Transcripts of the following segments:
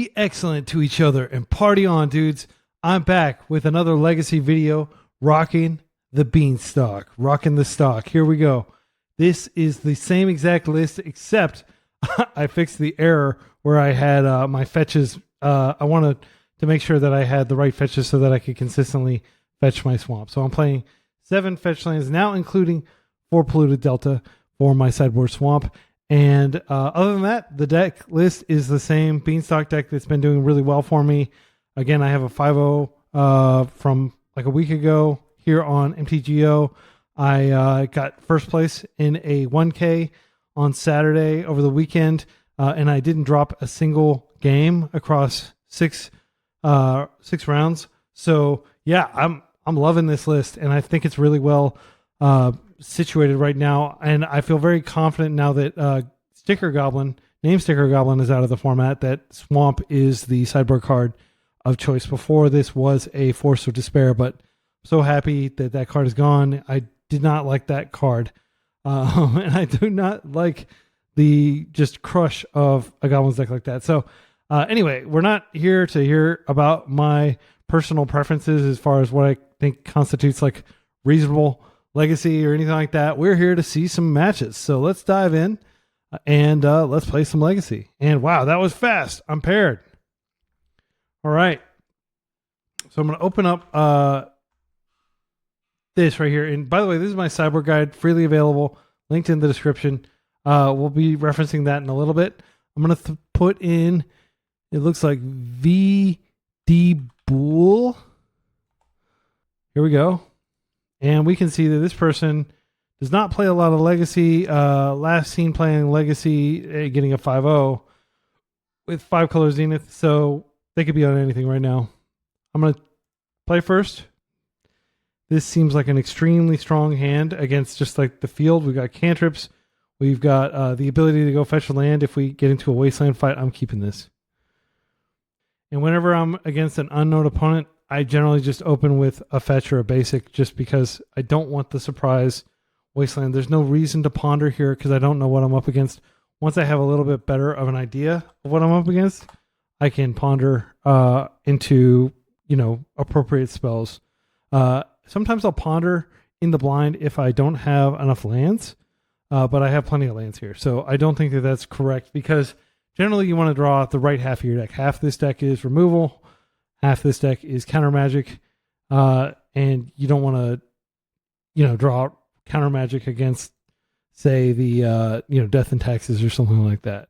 Be excellent to each other and party on, dudes. I'm back with another legacy video rocking the Beanstalk, rocking the stock. Here we go. This is the same exact list, except I fixed the error where I had my fetches. I wanted to make sure that I had the right fetches so that I could consistently fetch my swamp. So I'm playing 7 fetch lands now, including 4 polluted delta for my sideboard swamp. And other than that, the deck list is the same Beanstalk deck that's been doing really well for me. Again, I have a 5-0 from like a week ago here on MTGO. I got first place in a 1K on Saturday over the weekend, and I didn't drop a single game across six rounds. So yeah, I'm loving this list, and I think it's really well situated right now, and I feel very confident now that name Sticker Goblin is out of the format, that Swamp is the sideboard card of choice. Before, this was a Force of Despair, but I'm so happy that that card is gone. I did not like that card, and I do not like the just crush of a Goblin's deck like that. So anyway, we're not here to hear about my personal preferences as far as what I think constitutes like reasonable legacy or anything like that. We're here to see some matches. So let's dive in and let's play some legacy. And wow, that was fast. I'm paired. All right. So I'm going to open up this right here. And by the way, this is my sideboard guide, freely available, linked in the description. We'll be referencing that in a little bit. I'm going to put in, it looks like VD Bool. Here we go. And we can see that this person does not play a lot of Legacy. Last seen playing Legacy, getting a 5-0 with 5 color Zenith. So they could be on anything right now. I'm going to play first. This seems like an extremely strong hand against just like the field. We've got cantrips. We've got the ability to go fetch a land. If we get into a wasteland fight, I'm keeping this. And whenever I'm against an unknown opponent, I generally just open with a fetch or a basic just because I don't want the surprise wasteland. There's no reason to ponder here because I don't know what I'm up against. Once I have a little bit better of an idea of what I'm up against, I can ponder into, appropriate spells. Sometimes I'll ponder in the blind if I don't have enough lands, but I have plenty of lands here. So I don't think that that's correct because generally you want to draw the right half of your deck. Half this deck is removal. Half this deck is counter magic, and you don't want to, draw counter magic against, say, the death and taxes or something like that.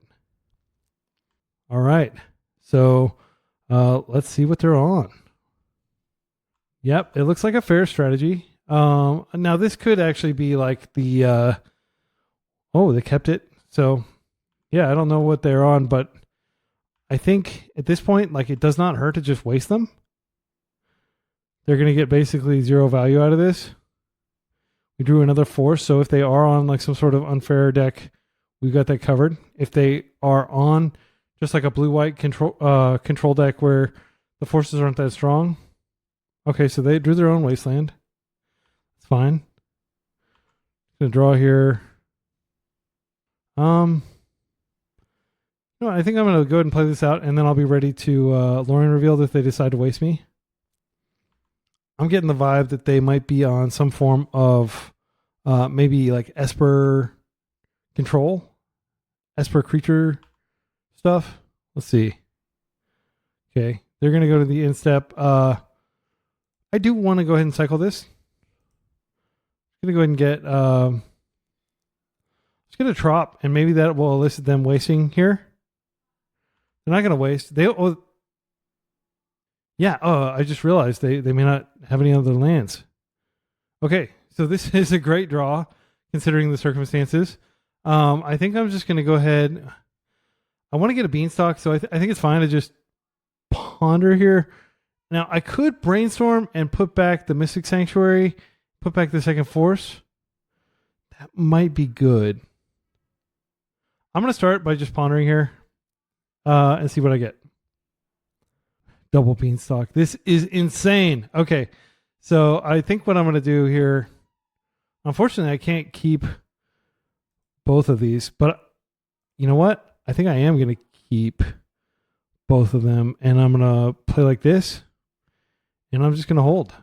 All right, so let's see what they're on. Yep, it looks like a fair strategy. Now this could actually be like the they kept it. So yeah, I don't know what they're on, but I think at this point, like, it does not hurt to just waste them. They're going to get basically 0 value out of this. We drew another Force, so if they are on like some sort of unfair deck, we've got that covered. If they are on just like a blue-white control deck where the forces aren't that strong, okay, so they drew their own wasteland. It's fine. Gonna draw here. No, I think I'm going to go ahead and play this out, and then I'll be ready to Lorien Revealed if they decide to waste me. I'm getting the vibe that they might be on some form of maybe like Esper control, Esper creature stuff. Let's see. Okay, they're going to go to the instep. I do want to go ahead and cycle this. I'm going to go ahead and get... let's get a trop, and maybe that will elicit them wasting here. They're not going to waste. I just realized they may not have any other lands. Okay, so this is a great draw considering the circumstances. I think I'm just going to go ahead. I want to get a Beanstalk, so I think it's fine to just ponder here. Now, I could brainstorm and put back the Mystic Sanctuary, put back the second Force. That might be good. I'm going to start by just pondering here. And see what I get. Double Beanstalk. This is insane. Okay, so I think what I'm going to do here, unfortunately, I can't keep both of these, but you know what? I think I am going to keep both of them, and I'm gonna play like this, and I'm just gonna hold,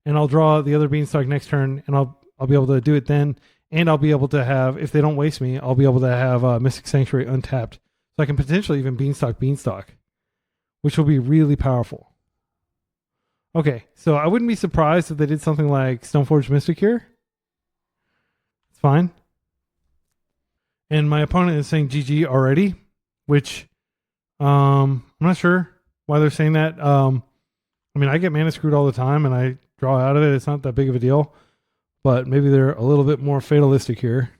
and I'll draw the other Beanstalk next turn, and I'll be able to do it then, and I'll be able to have, if they don't waste me, I'll be able to have Mystic Sanctuary untapped, so I can potentially even Beanstalk, which will be really powerful. Okay, so I wouldn't be surprised if they did something like Stoneforge Mystic here. It's fine. And my opponent is saying GG already, which I'm not sure why they're saying that. I mean, I get mana screwed all the time, and I draw out of it. It's not that big of a deal. But maybe they're a little bit more fatalistic here.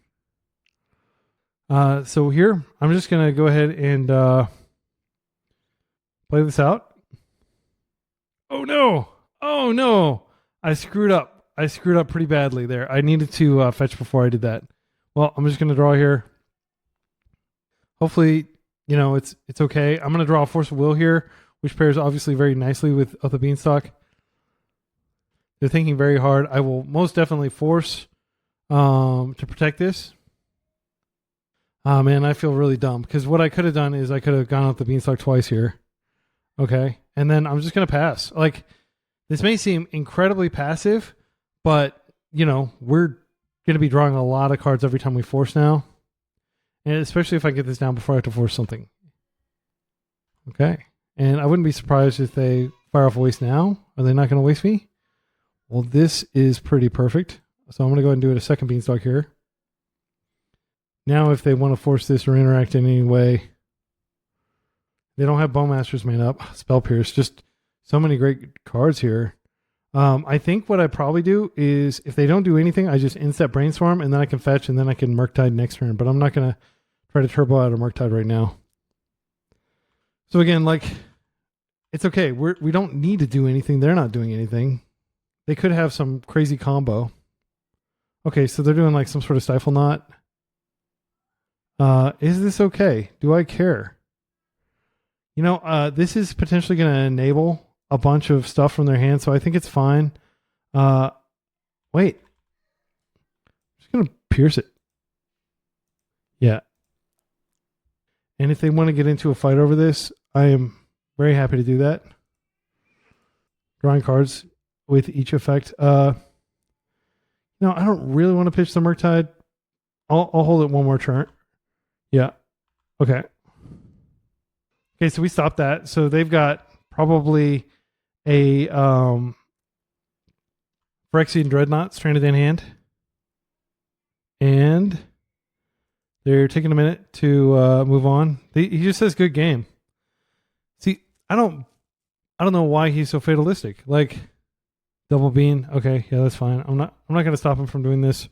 So here, I'm just going to go ahead and play this out. Oh no! Oh no! I screwed up. I screwed up pretty badly there. I needed to fetch before I did that. Well, I'm just going to draw here. Hopefully, you know, it's okay. I'm going to draw a Force of Will here, which pairs obviously very nicely with the Beanstalk. They're thinking very hard. I will most definitely force to protect this. Man, I feel really dumb because what I could have done is I could have gone out the Beanstalk twice here. Okay. And then I'm just going to pass. Like, this may seem incredibly passive, but, you know, we're going to be drawing a lot of cards every time we force now. And especially if I get this down before I have to force something. Okay. And I wouldn't be surprised if they fire off a waste now. Are they not going to waste me? Well, this is pretty perfect. So I'm going to go ahead and do it a second Beanstalk here. Now, if they want to force this or interact in any way, they don't have Bowmasters made up. Spell Pierce, just so many great cards here. I think what I probably do is if they don't do anything, I just instep Brainstorm and then I can fetch and then I can Murktide next turn. But I'm not going to try to turbo out a Murktide right now. So again, like, it's okay. We don't need to do anything. They're not doing anything. They could have some crazy combo. Okay, so they're doing like some sort of Stifle Knot. Is this okay? Do I care? You know, this is potentially going to enable a bunch of stuff from their hand, so I think it's fine. Wait. I'm just going to pierce it. Yeah. And if they want to get into a fight over this, I am very happy to do that. Drawing cards with each effect. No, I don't really want to pitch the Murktide. I'll hold it one more turn. Yeah. Okay. Okay, so we stopped that. So they've got probably a Phyrexian Dreadnought stranded in hand. And they're taking a minute to move on. He just says good game. See, I don't know why he's so fatalistic. Like, double bean. Okay, yeah, that's fine. I'm not gonna stop him from doing this.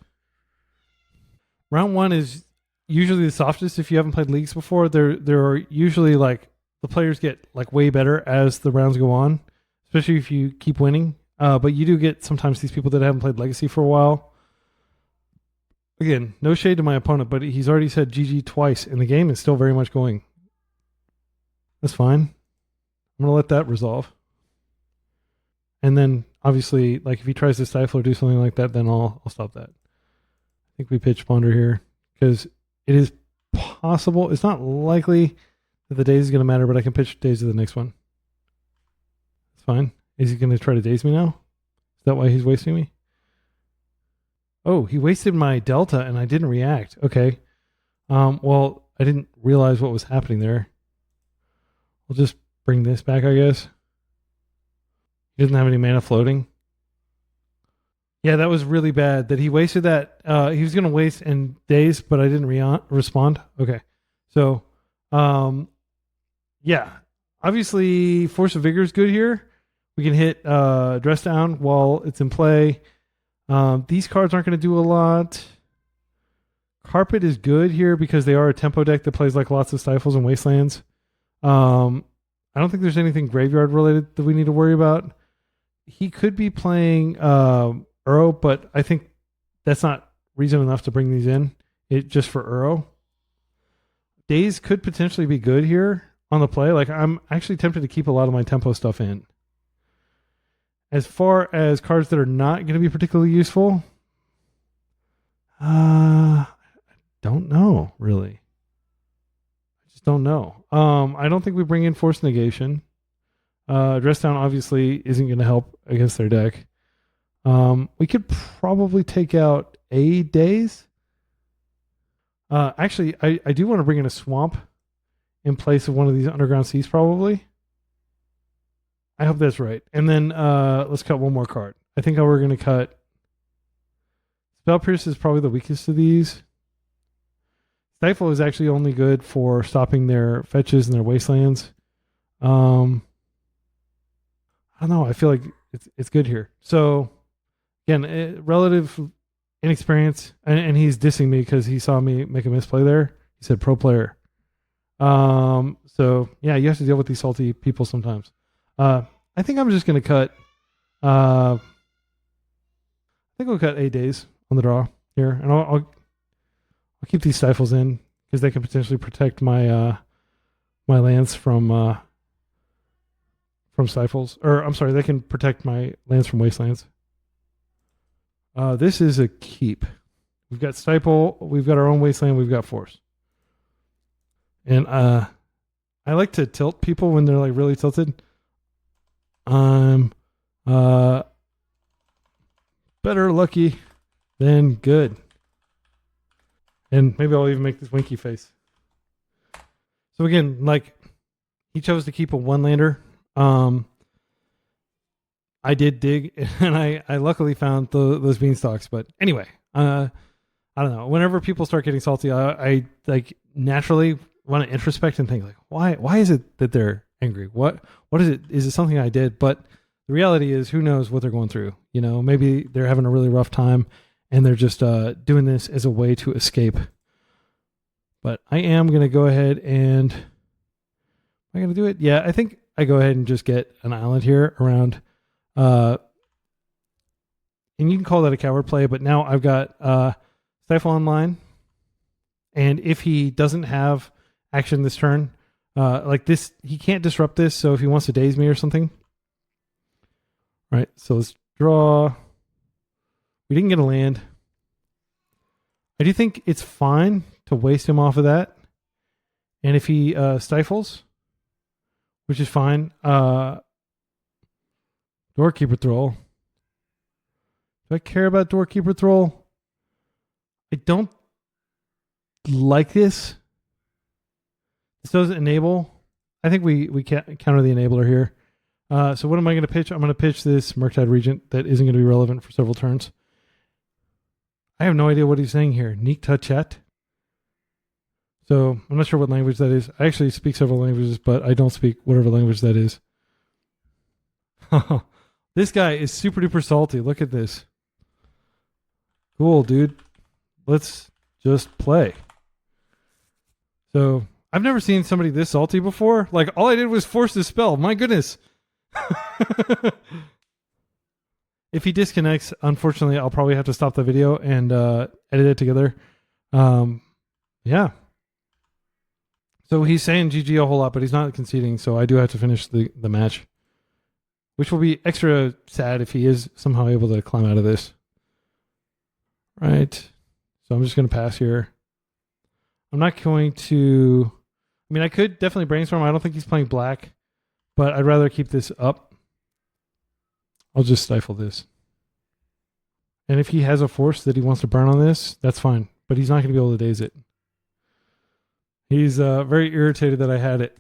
Round one is usually the softest if you haven't played leagues before. There are usually like the players get like way better as the rounds go on, especially if you keep winning. But you do get sometimes these people that haven't played Legacy for a while. Again, no shade to my opponent, but he's already said GG twice, and the game is still very much going. That's fine. I'm gonna let that resolve. And then obviously, like if he tries to stifle or do something like that, then I'll stop that. I think we pitch Ponder here because it is possible. It's not likely that the daze is going to matter, but I can pitch daze to the next one. It's fine. Is he going to try to daze me now? Is that why he's wasting me? Oh, he wasted my Delta and I didn't react. Okay. Well, I didn't realize what was happening there. We'll just bring this back, I guess. He doesn't have any mana floating. Yeah, that was really bad that he wasted that. He was going to waste and daze, but I didn't respond. Okay. So, yeah. Obviously, Force of Vigor is good here. We can hit Dress Down while it's in play. These cards aren't going to do a lot. Carpet is good here because they are a tempo deck that plays like lots of Stifles and Wastelands. I don't think there's anything graveyard related that we need to worry about. He could be playing Uro, but I think that's not reason enough to bring these in. It just for Uro. Daze could potentially be good here on the play. Like I'm actually tempted to keep a lot of my tempo stuff in. As far as cards that are not going to be particularly useful, I don't know really. Just don't know. I don't think we bring in Force Negation. Dress Down obviously isn't going to help against their deck. We could probably take out a Daze. Actually, I do want to bring in a Swamp in place of one of these Underground Seas, probably. I hope that's right. And then let's cut one more card. I think we're going to cut... Spell Pierce is probably the weakest of these. Stifle is actually only good for stopping their fetches and their wastelands. I don't know. I feel like it's good here. So, again, relative inexperience, and he's dissing me because he saw me make a misplay there. He said pro player. So, yeah, you have to deal with these salty people sometimes. I think I'm just going to cut... I think we'll cut 8 days on the draw here, and I'll keep these stifles in because they can potentially protect my my lands from stifles, or I'm sorry, they can protect my lands from wastelands. This is a keep. We've got stifle, we've got our own wasteland, we've got force, and I like to tilt people when they're like really tilted. I'm better lucky than good. And maybe I'll even make this winky face. So again, like, he chose to keep a one-lander. I did dig, and I luckily found those beanstalks. But anyway, I don't know. Whenever people start getting salty, I like naturally want to introspect and think, like, why is it that they're angry? What is it? Is it something I did? But the reality is, who knows what they're going through? You know, maybe they're having a really rough time, and they're just doing this as a way to escape. But I am going to go ahead and... Am I going to do it? Yeah, I think I go ahead and just get an island here around... and you can call that a coward play, but now I've got Stifle online. And if he doesn't have action this turn, like this, he can't disrupt this, so if he wants to daze me or something... Right, so let's draw... We didn't get a land. I do think it's fine to waste him off of that. And if he stifles, which is fine, Doorkeeper Thrall. Do I care about Doorkeeper Thrall? I don't like this. This doesn't enable. I think we can't counter the enabler here. So what am I going to pitch? I'm going to pitch this Murktide Regent that isn't going to be relevant for several turns. I have no idea what he's saying here. Nikta Chat. So I'm not sure what language that is. I actually speak several languages, but I don't speak whatever language that is. This guy is super duper salty. Look at this. Cool, dude. Let's just play. So I've never seen somebody this salty before. Like, all I did was force the spell. My goodness. If he disconnects, unfortunately, I'll probably have to stop the video and edit it together. Yeah. So he's saying GG a whole lot, but he's not conceding, so I do have to finish the match. Which will be extra sad if he is somehow able to climb out of this. Right. So I'm just going to pass here. I'm not going to... I mean, I could definitely brainstorm. I don't think he's playing black, but I'd rather keep this up. I'll just stifle this. And if he has a force that he wants to burn on this, that's fine. But he's not going to be able to daze it. He's very irritated that I had it.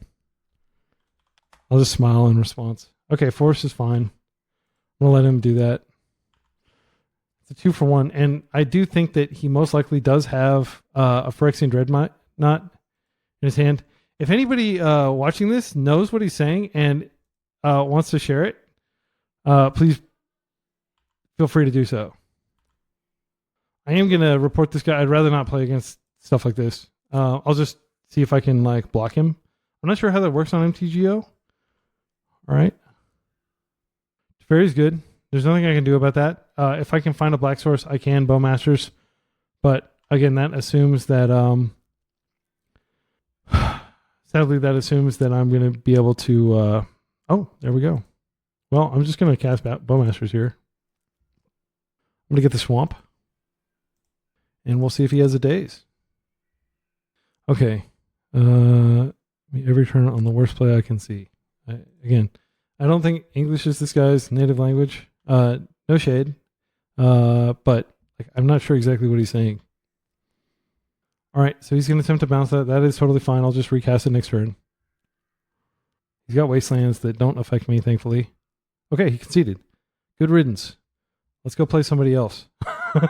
I'll just smile in response. Okay, force is fine. I'm going to let him do that. It's a 2-for-1. And I do think that he most likely does have a Phyrexian Dreadnought in his hand. If anybody watching this knows what he's saying and wants to share it, please feel free to do so. I am going to report this guy. I'd rather not play against stuff like this. I'll just see if I can like block him. I'm not sure how that works on MTGO. All right. Teferi's good. There's nothing I can do about that. If I can find a black source, I can Bowmasters. But again, that assumes that... sadly, that assumes that I'm going to be able to... oh, there we go. Well, I'm just going to cast Bowmasters here. I'm going to get the Swamp. And we'll see if he has a daze. Okay. Every turn on the worst play I can see. Again, I don't think English is this guy's native language. No shade. But like, I'm not sure exactly what he's saying. All right, so he's going to attempt to bounce that. That is totally fine. I'll just recast it next turn. He's got wastelands that don't affect me, thankfully. Okay, he conceded. Good riddance. Let's go play somebody else. All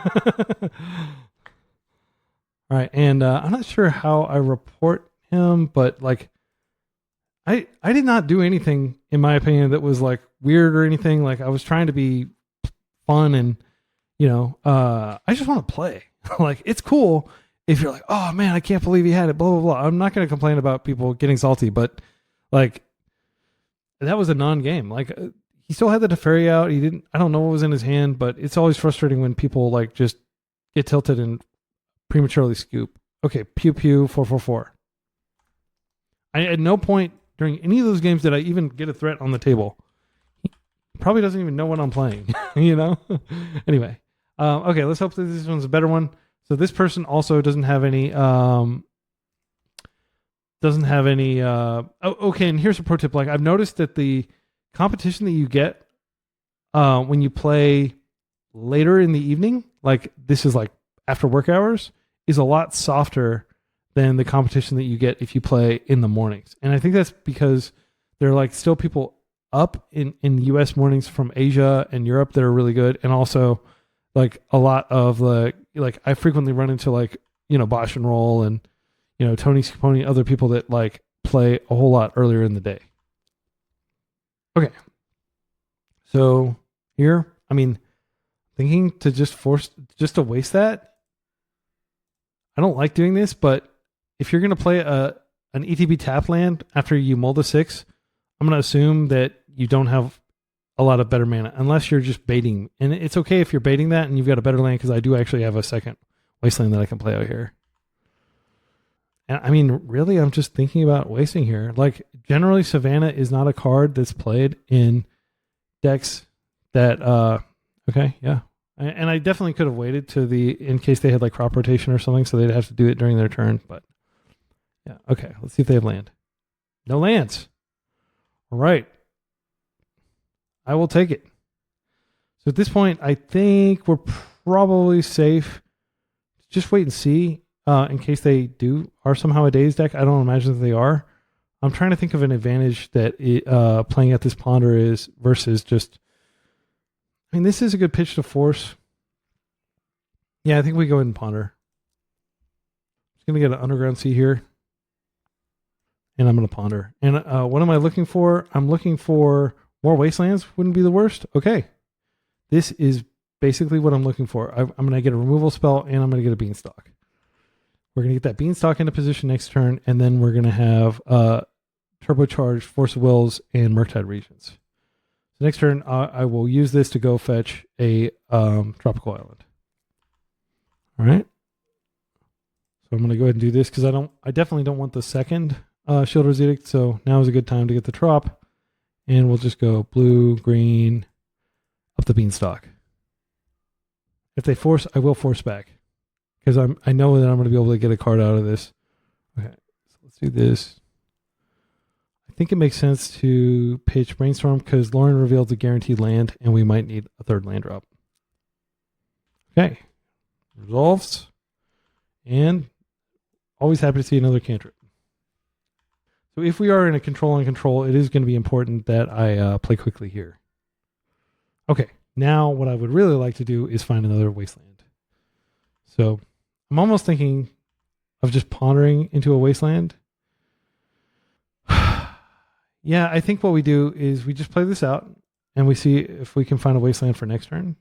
right, and I'm not sure how I report him, but like, I did not do anything, in my opinion, that was like weird or anything. Like, I was trying to be fun and, I just want to play. Like, it's cool if you're like, oh man, I can't believe he had it, blah, blah, blah. I'm not going to complain about people getting salty, but like, that was a non-game. Like, he still had the Teferi out. I don't know what was in his hand, but it's always frustrating when people like just get tilted and prematurely scoop. Okay, pew pew, 444. At no point during any of those games did I even get a threat on the table. He probably doesn't even know what I'm playing, Anyway, okay, let's hope that this one's a better one. So this person also doesn't have any. Okay, and here's a pro tip. Like, I've noticed that the competition that you get when you play later in the evening, like this is like after work hours, is a lot softer than the competition that you get if you play in the mornings. And I think that's because there are like still people up in US mornings from Asia and Europe that are really good. And also like a lot of like I frequently run into like, Bosch and Roll and, Tony Scapone, other people that like play a whole lot earlier in the day. Okay. So here, thinking to just to waste that. I don't like doing this, but if you're going to play an ETB tap land after you mull the 6, I'm going to assume that you don't have a lot of better mana, unless you're just baiting. And it's okay if you're baiting that and you've got a better land, because I do actually have a second wasteland that I can play out here. And really, I'm just thinking about wasting here. Like, generally, Savannah is not a card that's played in decks that, okay, yeah. And I definitely could have waited in case they had like crop rotation or something, so they'd have to do it during their turn, but yeah, okay, let's see if they have land. No lands. All right. I will take it. So at this point, I think we're probably safe. Just wait and see in case they are somehow a Daze deck. I don't imagine that they are. I'm trying to think of an advantage that playing at this ponder is versus just... this is a good pitch to force. Yeah, I think we go ahead and ponder. I'm just going to get an Underground Sea here. And I'm going to ponder. And what am I looking for? I'm looking for more wastelands. Wouldn't be the worst. Okay. This is basically what I'm looking for. I'm going to get a removal spell, and I'm going to get a Beanstalk. We're going to get that Beanstalk into position next turn, and then we're going to have Turbocharged Force of Wills and Murktide Regents. So next turn, I will use this to go fetch a Tropical Island. All right. So I'm going to go ahead and do this because I definitely don't want the second Shielders Edict. So now is a good time to get the Trop, and we'll just go blue, green, up the Beanstalk. If they force, I will force back because I know that I'm going to be able to get a card out of this. Okay, so let's do this. I think it makes sense to pitch Brainstorm because Lauren revealed a guaranteed land, and we might need a third land drop. Okay, resolves, and always happy to see another cantrip. So if we are in a control on control, it is going to be important that I play quickly here. Okay, now what I would really like to do is find another wasteland. So I'm almost thinking of just pondering into a wasteland. Yeah, I think what we do is we just play this out and we see if we can find a wasteland for next turn.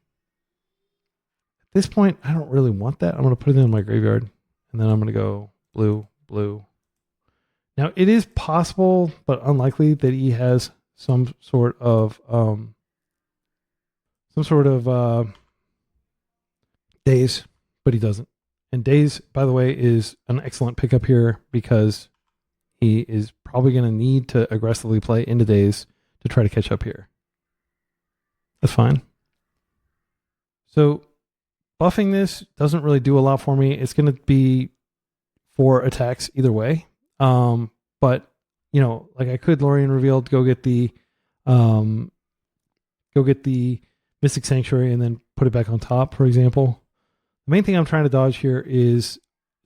At this point, I don't really want that. I'm going to put it in my graveyard, and then I'm going to go blue, blue. Now, it is possible, but unlikely, that he has some sort of Daze, but he doesn't. And Daze, by the way, is an excellent pickup here because he is probably going to need to aggressively play into Daze to try to catch up here. That's fine. So buffing this doesn't really do a lot for me. It's going to be 4 attacks either way. But you know, like I could Lorien Revealed, go get the Mystic Sanctuary and then put it back on top, for example. The main thing I'm trying to dodge here is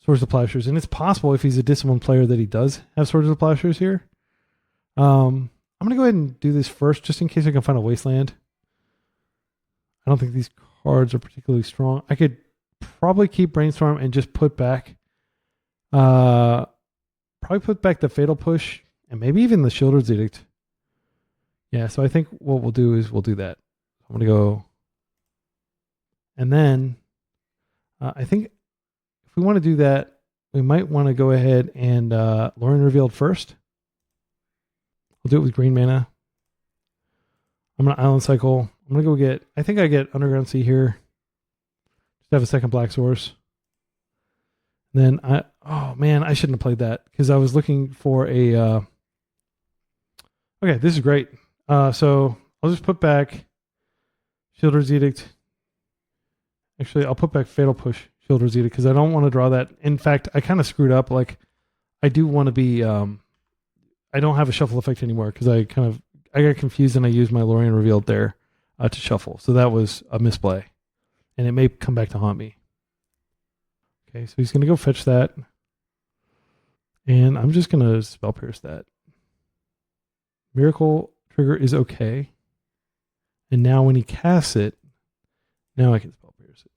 Swords of Plowshares, and it's possible if he's a disciplined player that he does have Swords of Plowshares here. I'm gonna go ahead and do this first, just in case I can find a Wasteland. I don't think these cards are particularly strong. I could probably keep Brainstorm and just put back, probably put back the Fatal Push and maybe even the Shieldred's Edict. Yeah, so I think what we'll do is we'll do that. I'm gonna go, and then I think if we want to do that, we might want to go ahead and Lorien Revealed first. We'll do it with green mana. I'm going to Island Cycle. I'm going to go get, I think I get Underground Sea here. Just have a second black source. Then oh man, I shouldn't have played that because I was looking for a, okay, this is great. So I'll just put back Shieldred's Edict. Actually, I'll put back Fatal Push Shieldred's Edict because I don't want to draw that. In fact, I kind of screwed up. Like, I do want to be, I don't have a shuffle effect anymore because I got confused and I used my Lorien Revealed there to shuffle. So that was a misplay. And it may come back to haunt me. Okay, so he's going to go fetch that. And I'm just going to Spell Pierce that. Miracle trigger is okay. And now when he casts it, now I can Spell Pierce it.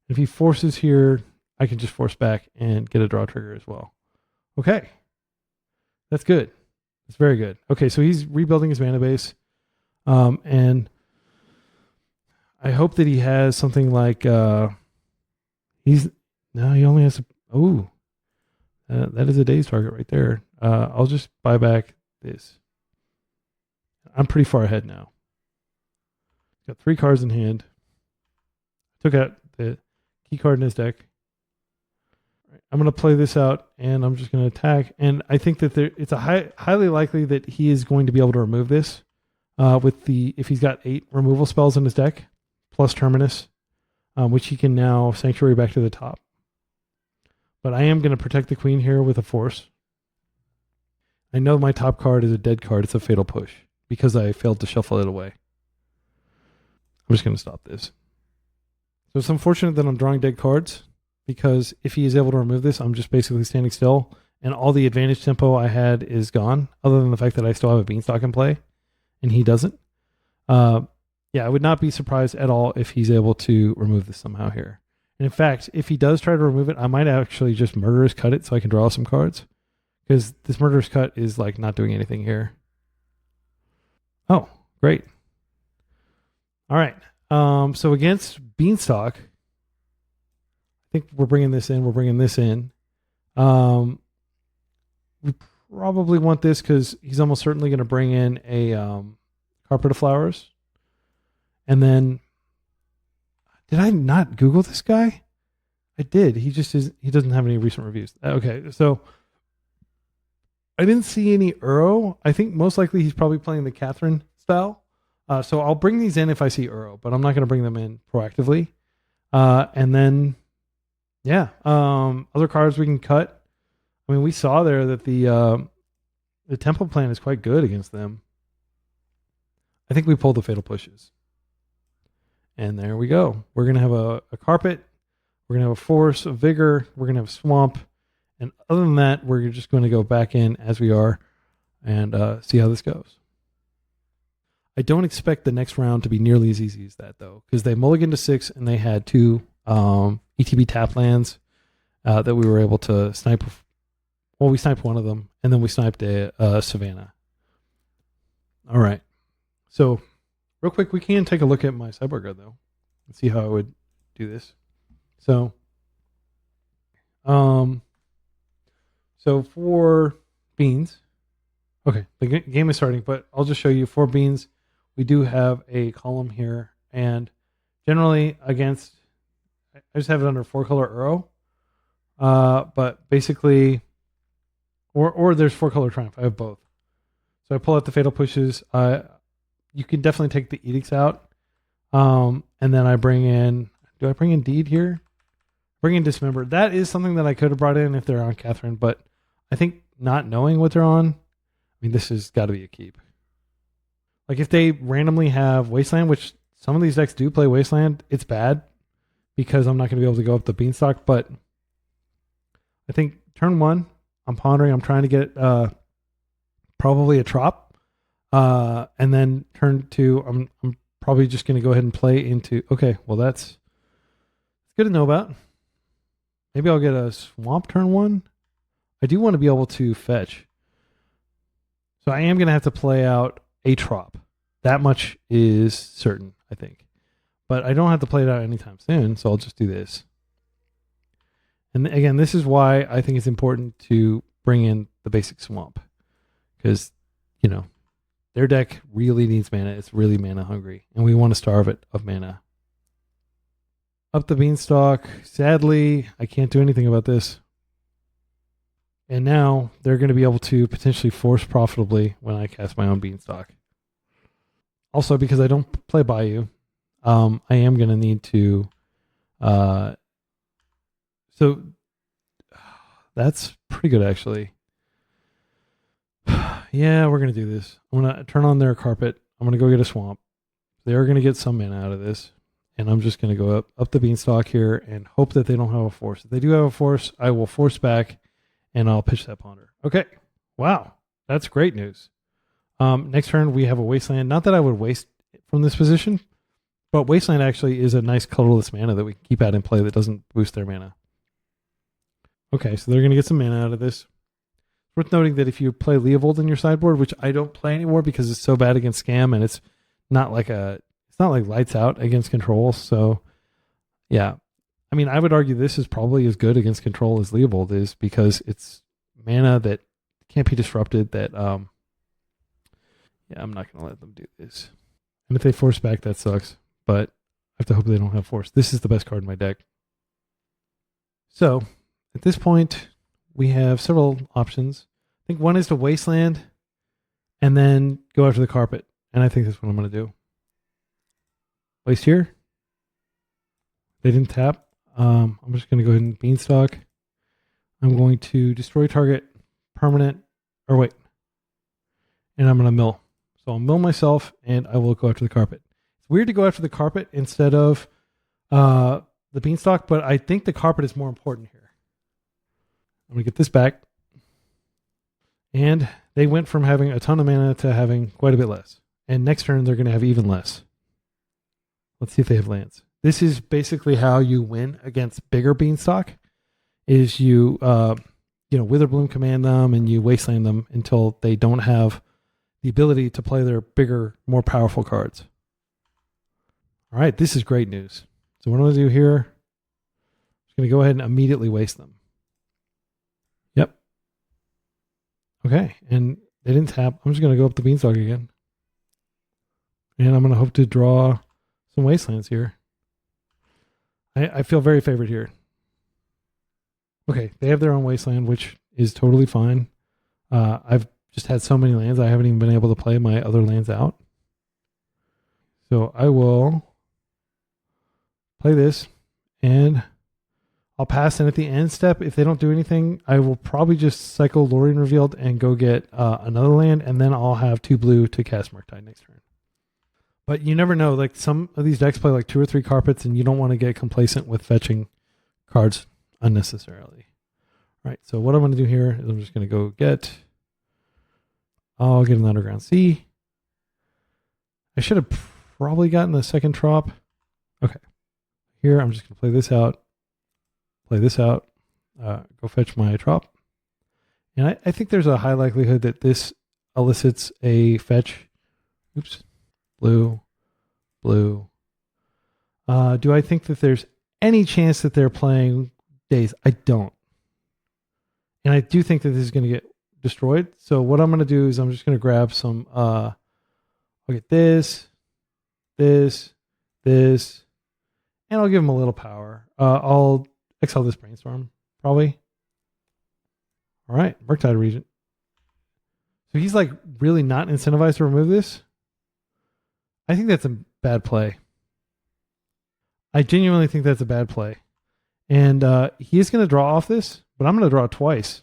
If he forces here, I can just force back and get a draw trigger as well. Okay. That's good. That's very good. Okay, so he's rebuilding his mana base. And I hope that he has something like he only has that is a day's target right there. I'll just buy back this. I'm pretty far ahead now. Got 3 cards in hand. Took out the key card in his deck. I'm going to play this out, and I'm just going to attack. And I think that it's highly likely that he is going to be able to remove this if he's got 8 removal spells in his deck, plus Terminus, which he can now Sanctuary back to the top. But I am going to protect the Queen here with a Force. I know my top card is a dead card. It's a Fatal Push because I failed to shuffle it away. I'm just going to stop this. So it's unfortunate that I'm drawing dead cards, because if he is able to remove this, I'm just basically standing still, and all the advantage tempo I had is gone, other than the fact that I still have a Beanstalk in play, and he doesn't. Yeah, I would not be surprised at all if he's able to remove this somehow here. And in fact, if he does try to remove it, I might actually just Murderous Cut it so I can draw some cards, because this Murderous Cut is like not doing anything here. Oh, great. All right. So against Beanstalk, I think we're bringing this in. We're bringing this in. We probably want this because he's almost certainly going to bring in a Carpet of Flowers. And then, did I not Google this guy? I did. He doesn't have any recent reviews. Okay, so I didn't see any Uro. I think most likely he's probably playing the Catherine style. So I'll bring these in if I see Uro, but I'm not going to bring them in proactively. And then, yeah, other cards we can cut. I mean, we saw there that the tempo plan is quite good against them. I think we pulled the Fatal Pushes. And there we go. We're going to have a Carpet. We're going to have a Force, a Vigor. We're going to have a Swamp. And other than that, we're just going to go back in as we are and see how this goes. I don't expect the next round to be nearly as easy as that, though, because they mulliganed to 6 and they had 2 ETB tap lands that we were able to snipe. Well, we sniped one of them, and then we sniped a Savannah. All right. So, real quick, we can take a look at my sideboard guard, though, and see how I would do this. So for Beans, okay, the game is starting, but I'll just show you for Beans. We do have a column here, and generally against, I just have it under 4-color Uro, but basically, or there's 4-color Triumph. I have both. So I pull out the Fatal Pushes. You can definitely take the Edicts out, and then I bring in. Do I bring in Deed here? Bring in Dismember. That is something that I could have brought in if they're on Catherine, but I think not knowing what they're on, I mean, this has got to be a keep. Like if they randomly have Wasteland, which some of these decks do play Wasteland, it's bad because I'm not going to be able to go up the Beanstalk. But I think turn one, I'm pondering. I'm trying to get probably a Trop. And then turn two, I'm probably just going to go ahead and play into. Okay, well that's good to know about. Maybe I'll get a Swamp turn one. I do want to be able to fetch. So I am going to have to play out a Trop. That much is certain, I think. But I don't have to play it out anytime soon, so I'll just do this. And again, this is why I think it's important to bring in the basic Swamp. Because, you know, their deck really needs mana. It's really mana hungry. And we want to starve it of mana. Up the Beanstalk. Sadly, I can't do anything about this. And now they're going to be able to potentially force profitably when I cast my own Beanstalk. Also, because I don't play Bayou, I am going to need to... so that's pretty good, actually. Yeah, we're going to do this. I'm going to turn on their carpet. I'm going to go get a Swamp. They're going to get some mana out of this. And I'm just going to go up the Beanstalk here and hope that they don't have a force. If they do have a force, I will force back and I'll pitch that Ponder. Okay. Wow. That's great news. Next turn, we have a Wasteland. Not that I would waste from this position, but Wasteland actually is a nice colorless mana that we can keep out in play that doesn't boost their mana. Okay, so they're going to get some mana out of this. It's worth noting that if you play Leovold in your sideboard, which I don't play anymore because it's so bad against Scam and it's not like lights out against Control. So, yeah. I mean, I would argue this is probably as good against Control as Leovold is because it's mana that can't be disrupted that, yeah, I'm not going to let them do this. And if they force back, that sucks. But I have to hope they don't have force. This is the best card in my deck. So, at this point, we have several options. I think one is to Wasteland and then go after the carpet. And I think that's what I'm going to do. Waste here. They didn't tap. I'm just going to go ahead and Beanstalk. I'm going to destroy target permanent. Or wait. And I'm going to mill. So I'll mill myself and I will go after the carpet. It's weird to go after the carpet instead of the Beanstalk, but I think the carpet is more important here. I'm going to get this back. And they went from having a ton of mana to having quite a bit less. And next turn, they're going to have even less. Let's see if they have lands. This is basically how you win against bigger Beanstalk, is you, Witherbloom command them and you Wasteland them until they don't have the ability to play their bigger, more powerful cards. All right, this is great news. So what I'm going to do here, I'm just going to go ahead and immediately waste them. Yep. Okay, and they didn't tap. I'm just going to go up the Beanstalk again. And I'm going to hope to draw some Wastelands here. I feel very favored here. Okay, they have their own Wasteland, which is totally fine. I've just had so many lands, I haven't even been able to play my other lands out. So I will play this, and I'll pass. And at the end step, if they don't do anything, I will probably just cycle Lorien Revealed and go get another land, and then I'll have 2 blue to cast Murktide next turn. But you never know. Like some of these decks play like 2 or 3 carpets, and you don't want to get complacent with fetching cards unnecessarily. All right, so what I'm going to do here is I'm just going to go get... I'll get an Underground Sea. I should have probably gotten the second Trop. Okay. Here, I'm just going to play this out. Go fetch my Trop. And I think there's a high likelihood that this elicits a fetch. Oops. Blue. Do I think that there's any chance that they're playing Daze? I don't. And I do think that this is going to get destroyed. So what I'm going to do is I'm just going to grab some, I'll get this, and I'll give him a little power. I'll exile this Brainstorm, probably. All right, Murktide Regent. So he's like really not incentivized to remove this. I think that's a bad play. I genuinely think that's a bad play. And he is going to draw off this, but I'm going to draw it twice.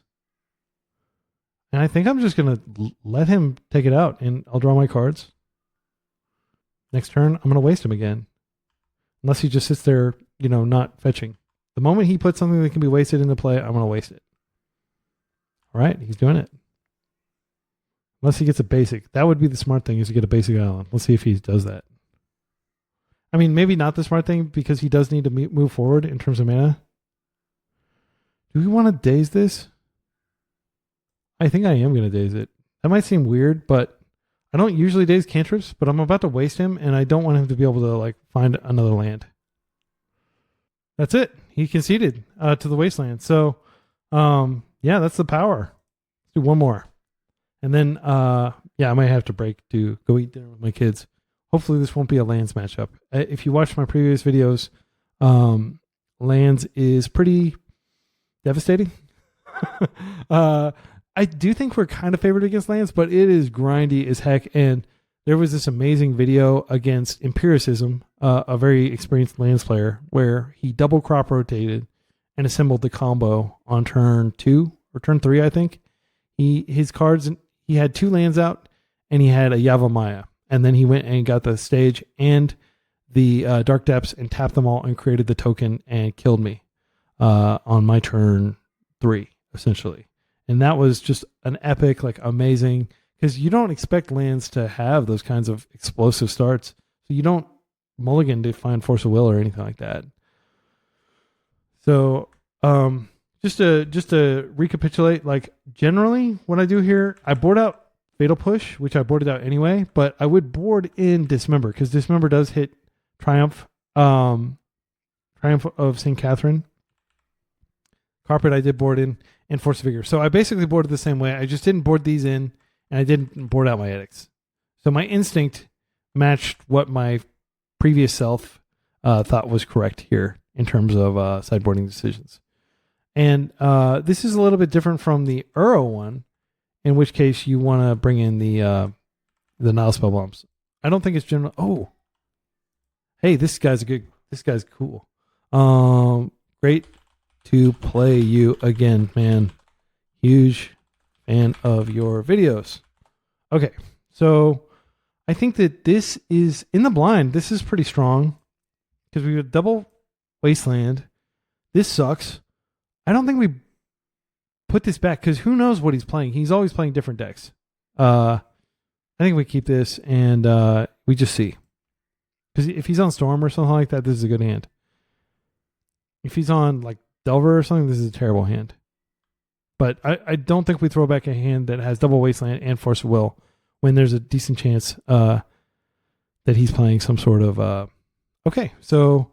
And I think I'm just going to let him take it out, and I'll draw my cards. Next turn, I'm going to waste him again. Unless he just sits there, not fetching. The moment he puts something that can be wasted into play, I'm going to waste it. All right, he's doing it. Unless he gets a basic. That would be the smart thing, is to get a basic island. Let's see if he does that. I mean, maybe not the smart thing, because he does need to move forward in terms of mana. Do we want to daze this? I think I am going to daze it. That might seem weird, but I don't usually daze cantrips, but I'm about to waste him, and I don't want him to be able to find another land. That's it. He conceded to the wasteland. So, yeah, that's the power. Let's do one more. And then, I might have to break to go eat dinner with my kids. Hopefully this won't be a lands matchup. If you watched my previous videos, lands is pretty devastating. I do think we're kind of favored against lands, but it is grindy as heck. And there was this amazing video against Empiricism, a very experienced lands player, where he double crop rotated and assembled the combo on turn 2 or turn 3, I think. His cards, he had 2 lands out, and he had a Yavimaya. And then he went and got the stage and the Dark Depths and tapped them all and created the token and killed me on my turn 3, essentially. And that was just an epic, amazing, because you don't expect lands to have those kinds of explosive starts. So you don't mulligan to find Force of Will or anything like that. So just to recapitulate, generally what I do here, I board out Fatal Push, which I boarded out anyway, but I would board in Dismember, because Dismember does hit Triumph of St. Catherine. Carpet I did board in, and Force of Vigor. So I basically boarded the same way. I just didn't board these in, and I didn't board out my edicts. So my instinct matched what my previous self thought was correct here in terms of sideboarding decisions. And this is a little bit different from the Uro one, in which case you want to bring in the Nile Spell Bombs. I don't think it's general. Oh, hey, this guy's cool. Great to play you again, man. Huge fan of your videos. Okay, so I think that this is in the blind. This is pretty strong because we have double Wasteland. This sucks. I don't think we put this back because who knows what he's playing. He's always playing different decks. I think we keep this and we just see. Because if he's on Storm or something like that, this is a good hand. If he's on Delver or something, this is a terrible hand. But I don't think we throw back a hand that has double Wasteland and Force of Will when there's a decent chance that he's playing some sort of... Okay, so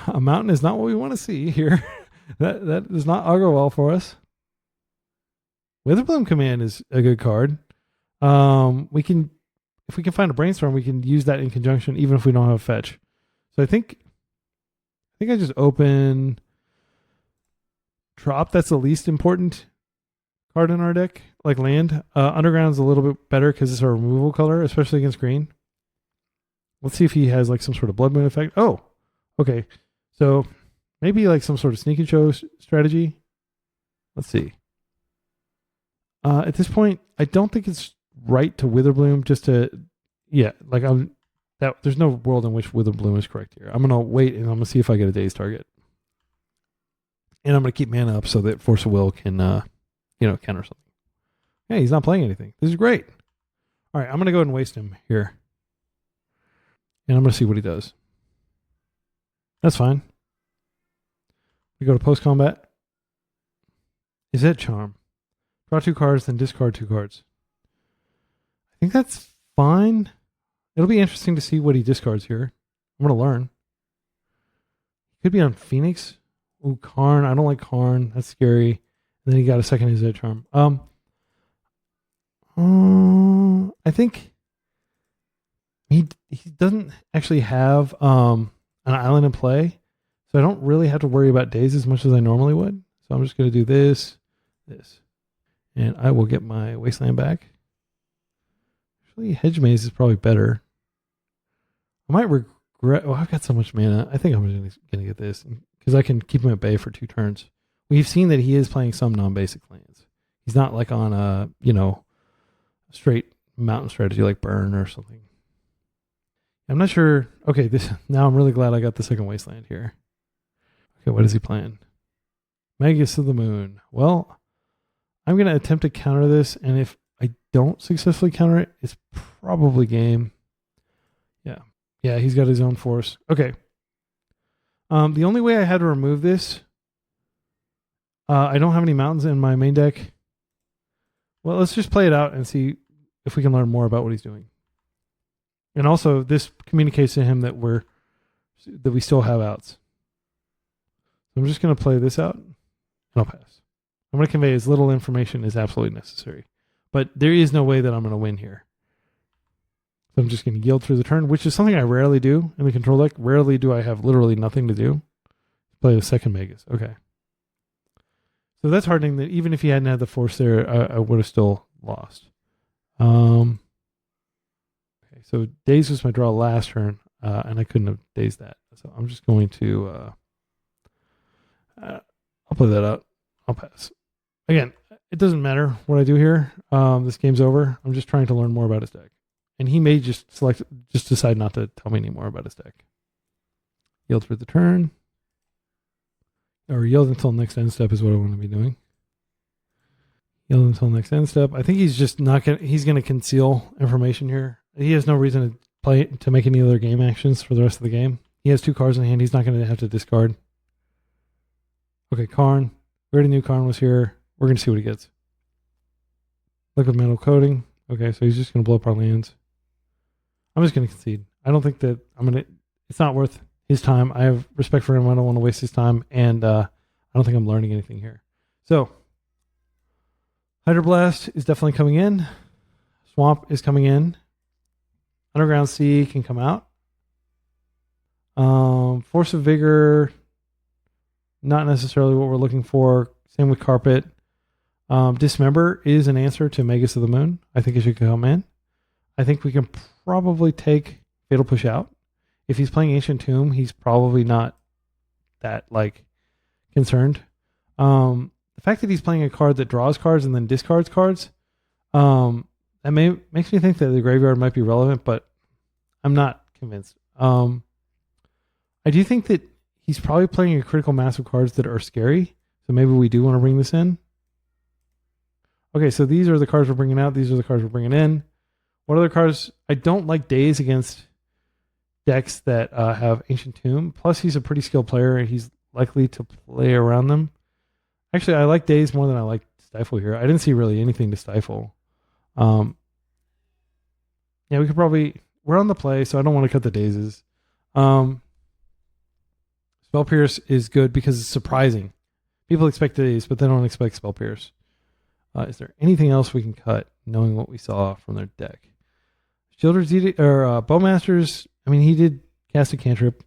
a mountain is not what we want to see here. That does not augur well for us. Witherbloom Command is a good card. If we can find a Brainstorm, we can use that in conjunction even if we don't have a fetch. So I think I just open Trop. That's the least important card in our deck. Land. Underground's a little bit better because it's a removal color, especially against green. Let's see if he has some sort of Blood Moon effect. Oh, okay. So maybe some sort of sneak and show strategy. Let's see. At this point, I don't think it's right to Witherbloom just to, there's no world in which Witherbloom is correct here. I'm going to wait and I'm going to see if I get a day's target. And I'm going to keep mana up so that Force of Will can, counter something. Hey, he's not playing anything. This is great. All right, I'm going to go ahead and waste him here. And I'm going to see what he does. That's fine. We go to post-combat. Is that Charm? Draw 2 cards, then discard 2 cards. I think that's fine. It'll be interesting to see what he discards here. I'm going to learn. Could be on Phoenix. Ooh, Karn. I don't like Karn. That's scary. And then he got a second Is that Charm. I think he doesn't actually have an island in play. So I don't really have to worry about days as much as I normally would. So I'm just going to do this. And I will get my Wasteland back. Actually, Hedge Maze is probably better. I might regret... Oh, I've got so much mana. I think I'm going to get this. Because I can keep him at bay for 2 turns. We've seen that he is playing some non-basic lands. He's not like on a, straight mountain strategy like Burn or something. I'm not sure. Okay, now I'm really glad I got the second Wasteland here. Okay, what is he playing? Magus of the Moon. Well, I'm going to attempt to counter this, and if I don't successfully counter it, it's probably game. Yeah. Yeah, he's got his own force. Okay. The only way I had to remove this, I don't have any mountains in my main deck. Well, let's just play it out and see if we can learn more about what he's doing. And also, this communicates to him that we still have outs. I'm just going to play this out, and I'll pass. I'm going to convey as little information as absolutely necessary. But there is no way that I'm going to win here. So I'm just going to yield through the turn, which is something I rarely do in the control deck. Rarely do I have literally nothing to do. Play the second Magus. Okay. So that's hardening that even if he hadn't had the force there, I would have still lost. Okay, so Daze was my draw last turn, and I couldn't have dazed that. So I'm just going to... I'll play that out. I'll pass. Again, it doesn't matter what I do here. This game's over. I'm just trying to learn more about his deck. And he may just decide not to tell me any more about his deck. Yield for the turn. Or yield until next end step is what I want to be doing. Yield until next end step. I think he's just not going he's going to conceal information here. He has no reason to make any other game actions for the rest of the game. He has 2 cards in hand. He's not going to have to discard. Okay, Karn. We already knew Karn was here. We're going to see what he gets. Liquid metal coating. Okay, so he's just going to blow up our lands. I'm just going to concede. I don't think that it's not worth his time. I have respect for him. I don't want to waste his time. And I don't think I'm learning anything here. So, Hydroblast is definitely coming in. Swamp is coming in. Underground Sea can come out. Force of Vigor, not necessarily what we're looking for. Same with Carpet. Dismember is an answer to Magus of the Moon. I think it should come in. I think we can probably take Fatal Push out. If he's playing Ancient Tomb, he's probably not that concerned. The fact that he's playing a card that draws cards and then discards cards, that makes me think that the graveyard might be relevant, but I'm not convinced. I do think that he's probably playing a critical mass of cards that are scary, so maybe we do want to bring this in. Okay, so these are the cards we're bringing out. These are the cards we're bringing in. What other cards? I don't like Daze against decks that have Ancient Tomb. Plus, he's a pretty skilled player, and he's likely to play around them. Actually, I like Daze more than I like Stifle here. I didn't see really anything to Stifle. Yeah, we could probably... We're on the play, so I don't want to cut the Dazes. Spell Pierce is good because it's surprising. People expect Daze, but they don't expect Spell Pierce. Is there anything else we can cut, knowing what we saw from their deck? Shielders or Bowmasters. I mean, he did cast a cantrip.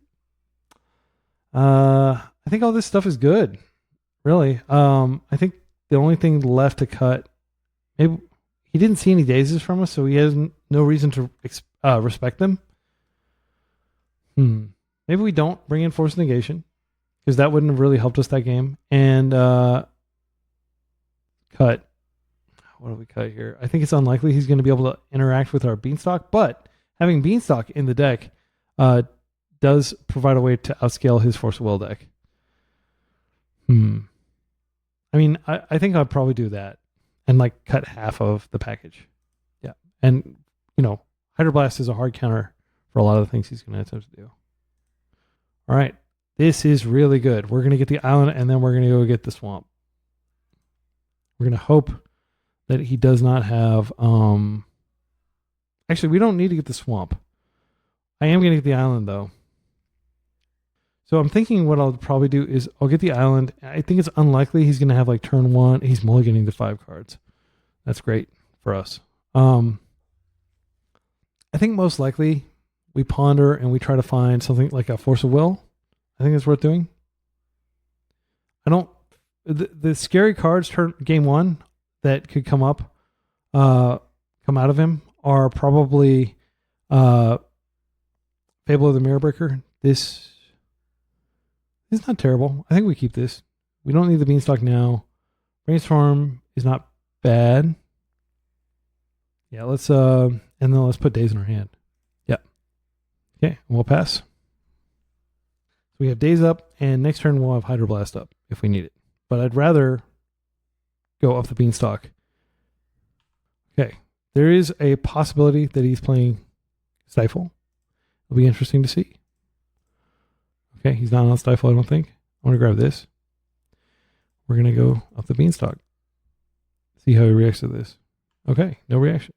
I think all this stuff is good. Really. I think the only thing left to cut. Maybe he didn't see any Dazes from us, so he has no reason to respect them. Maybe we don't bring in Force Negation, because that wouldn't have really helped us that game. And cut. What do we cut here? I think it's unlikely he's going to be able to interact with our Beanstalk, but having Beanstalk in the deck does provide a way to outscale his Force of Will deck. I mean, I think I'd probably do that and cut half of the package. Yeah. And, Hydroblast is a hard counter for a lot of the things he's going to attempt to do. All right. This is really good. We're going to get the island, and then we're going to go get the swamp. We're going to hope that he does not have... Actually, we don't need to get the swamp. I am going to get the island, though. So I'm thinking what I'll probably do is I'll get the island. I think it's unlikely he's going to have turn 1. He's mulliganing to 5 cards. That's great for us. I think most likely we ponder and we try to find something like a Force of Will. I think that's worth doing. The scary cards game 1 that could come out of him are probably Fable of the Mirror Breaker. This is not terrible. I think we keep this. We don't need the Beanstalk now. Brainstorm is not bad. Yeah, let's and then let's put days in our hand. Yeah. Okay, and we'll pass. So we have days up, and next turn we'll have Hydroblast up if we need it. But I'd rather go off the Beanstalk. Okay. There is a possibility that he's playing Stifle. It'll be interesting to see. Okay, he's not on Stifle, I don't think. I want to grab this. We're going to go off the Beanstalk. See how he reacts to this. Okay, no reaction.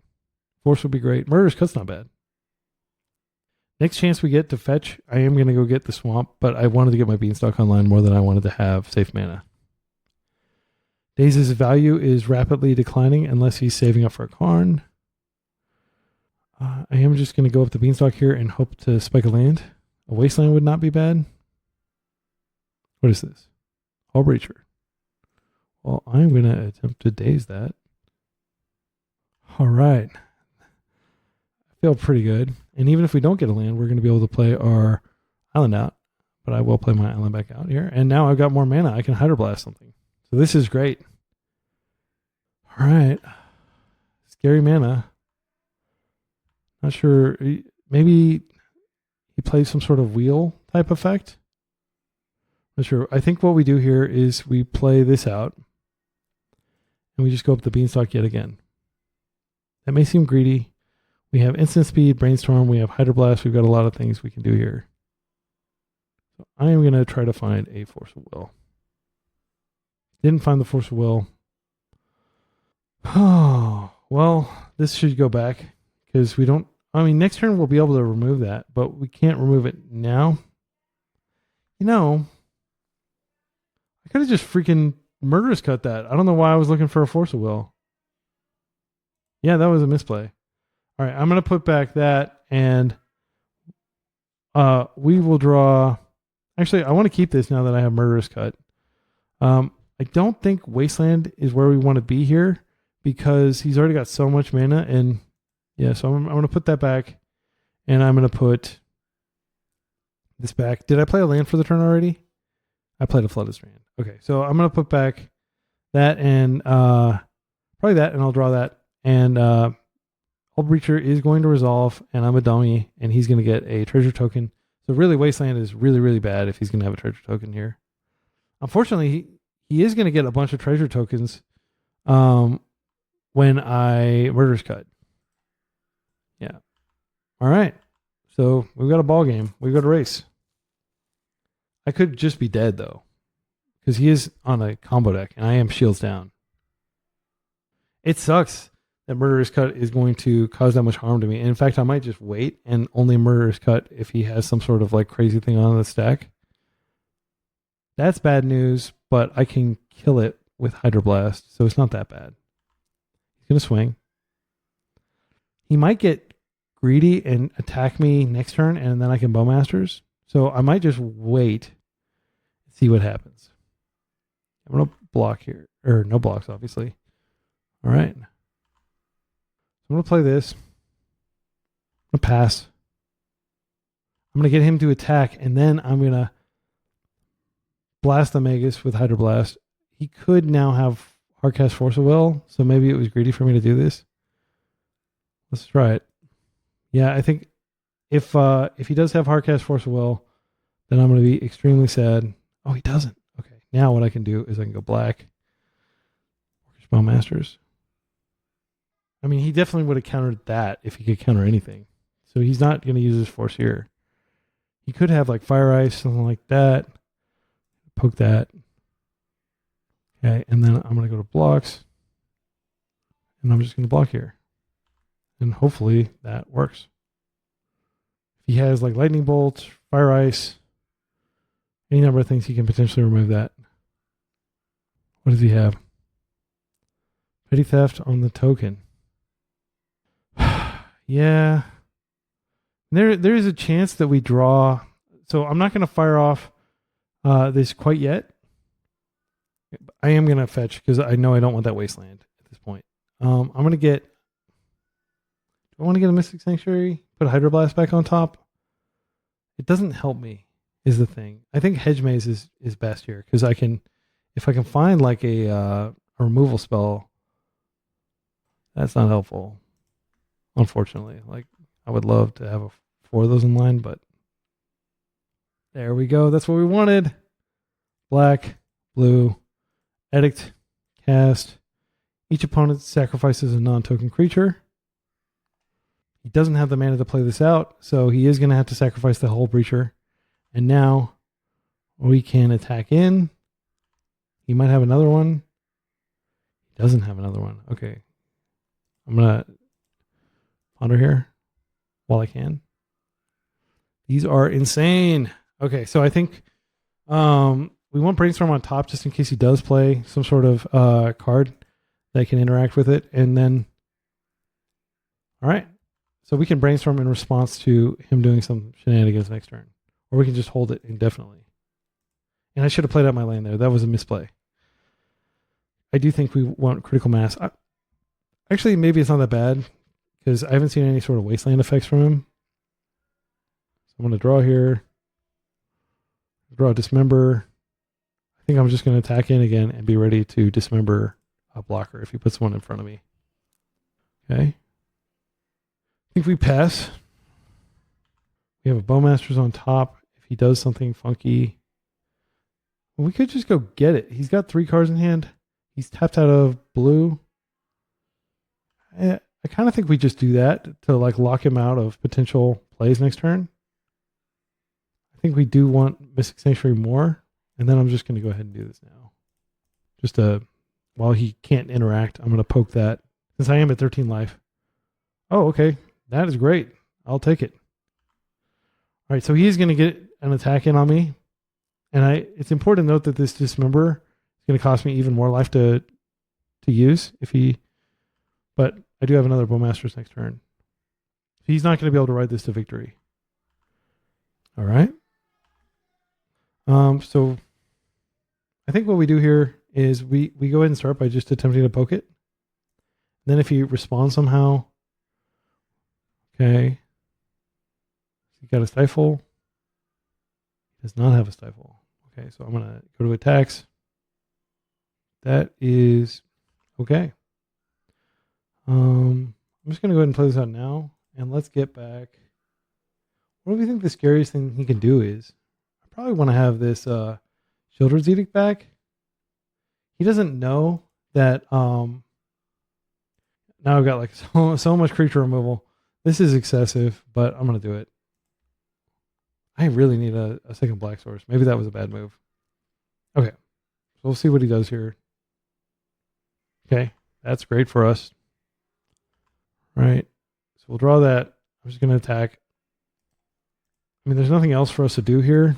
Force would be great. Murderous Cut's not bad. Next chance we get to fetch, I am going to go get the Swamp, but I wanted to get my Beanstalk online more than I wanted to have safe mana. Daze's value is rapidly declining unless he's saving up for a Karn. I am just going to go up the Beanstalk here and hope to spike a land. A Wasteland would not be bad. What is this? Hull Breacher. Well, I'm going to attempt to daze that. All right. I feel pretty good. And even if we don't get a land, we're going to be able to play our island out. But I will play my island back out here. And now I've got more mana. I can Hydroblast something. So this is great. All right. Scary mana. Not sure. Maybe he plays some sort of wheel type effect. Not sure. I think what we do here is we play this out. And we just go up the Beanstalk yet again. That may seem greedy. We have instant speed, brainstorm, we have Hydroblast, we've got a lot of things we can do here. So I am going to try to find a Force of Will. Didn't find the Force of Will. Oh, well, this should go back because we don't, I mean, next turn we'll be able to remove that, but we can't remove it now. You know, I could have just freaking Murderous Cut that. I don't know why I was looking for a Force of Will. Yeah, that was a misplay. All right, I'm going to put back that, and we will draw. Actually, I want to keep this now that I have Murderous Cut. I don't think Wasteland is where we want to be here because he's already got so much mana, and yeah, so I'm going to put that back, and I'm going to put this back. Did I play a land for the turn already? I played a Flooded Strand. Okay, so I'm going to put back that and probably that, and I'll draw that. And Hull Breacher is going to resolve, and I'm a dummy, and he's going to get a treasure token. So really, Wasteland is really, really bad if he's going to have a treasure token here. Unfortunately, he is going to get a bunch of treasure tokens when I Murderous Cut. Yeah. All right. So we've got a ball game. We've got a race. I could just be dead, though, because he is on a combo deck, and I am shields down. It sucks that Murderous Cut is going to cause that much harm to me. And in fact, I might just wait and only Murderous Cut if he has some sort of like crazy thing on the stack. That's bad news, but I can kill it with Hydroblast, so it's not that bad. He's going to swing. He might get greedy and attack me next turn, and then I can Bowmasters. So I might just wait and see what happens. I'm going to block here. Or no blocks, obviously. All right. So I'm going to play this. I'm going to pass. I'm going to get him to attack, and then I'm going to blast the Magus with Hydroblast. He could now have Hardcast Force of Will, so maybe it was greedy for me to do this. Let's try it. Yeah, I think if he does have Hardcast Force of Will, then I'm going to be extremely sad. Oh, he doesn't. Okay, now what I can do is I can go black. Spellmasters. I mean, he definitely would have countered that if he could counter anything. So he's not going to use his force here. He could have like Fire Ice, something like that. Poke that. Okay, and then I'm going to go to blocks. And I'm just going to block here. And hopefully that works. If he has like Lightning Bolt, Fire Ice, any number of things, he can potentially remove that. What does he have? Petty Theft on the token. Yeah. There is a chance that we draw. So I'm not going to fire off this quite yet. I am going to fetch because I know I don't want that Wasteland at this point. I'm going to get... Do I want to get a Mystic Sanctuary? Put a Hydroblast back on top? It doesn't help me, is the thing. I think Hedge Maze is best here because I can... If I can find like a removal spell That's not helpful, unfortunately. Like, I would love to have 4 of those in line, but there we go. That's what we wanted. Black, blue, edict, cast. Each opponent sacrifices a non-token creature. He doesn't have the mana to play this out, so he is going to have to sacrifice the whole Breacher. And now we can attack in. He might have another one. He doesn't have another one. Okay. I'm going to ponder here while I can. These are insane. Okay, so I think we want Brainstorm on top just in case he does play some sort of card that can interact with it. And then, all right. So we can Brainstorm in response to him doing some shenanigans next turn. Or we can just hold it indefinitely. And I should have played out my lane there. That was a misplay. I do think we want critical mass. Actually, maybe it's not that bad because I haven't seen any sort of wasteland effects from him. So I'm going to draw here. Draw a dismember. I think I'm just going to attack in again and be ready to dismember a blocker if he puts one in front of me. Okay. I think we pass. We have a Bowmasters on top. If he does something funky, we could just go get it. He's got 3 cards in hand. He's tapped out of blue. I kind of think we just do that to like lock him out of potential plays next turn. I think we do want Mystic Sanctuary more. And then I'm just going to go ahead and do this now. Just while he can't interact, I'm going to poke that. Since I am at 13 life. Oh, okay. That is great. I'll take it. All right, so he's going to get an attack in on me. And it's important to note that this Dismember is going to cost me even more life to use but I do have another Bowmasters next turn. He's not going to be able to ride this to victory. All right. So I think what we do here is we go ahead and start by just attempting to poke it. Then if he responds somehow, okay. He got a stifle. He does not have a stifle. Okay, so I'm going to go to attacks. That is okay. I'm just going to go ahead and play this out now. And let's get back. What do we think the scariest thing he can do is? I probably want to have this Children's Edict back. He doesn't know that now I've got like so much creature removal. This is excessive, but I'm going to do it. I really need a second black source. Maybe that was a bad move. Okay. So we'll see what he does here. Okay. That's great for us. Right. So we'll draw that. I'm just going to attack. I mean, there's nothing else for us to do here.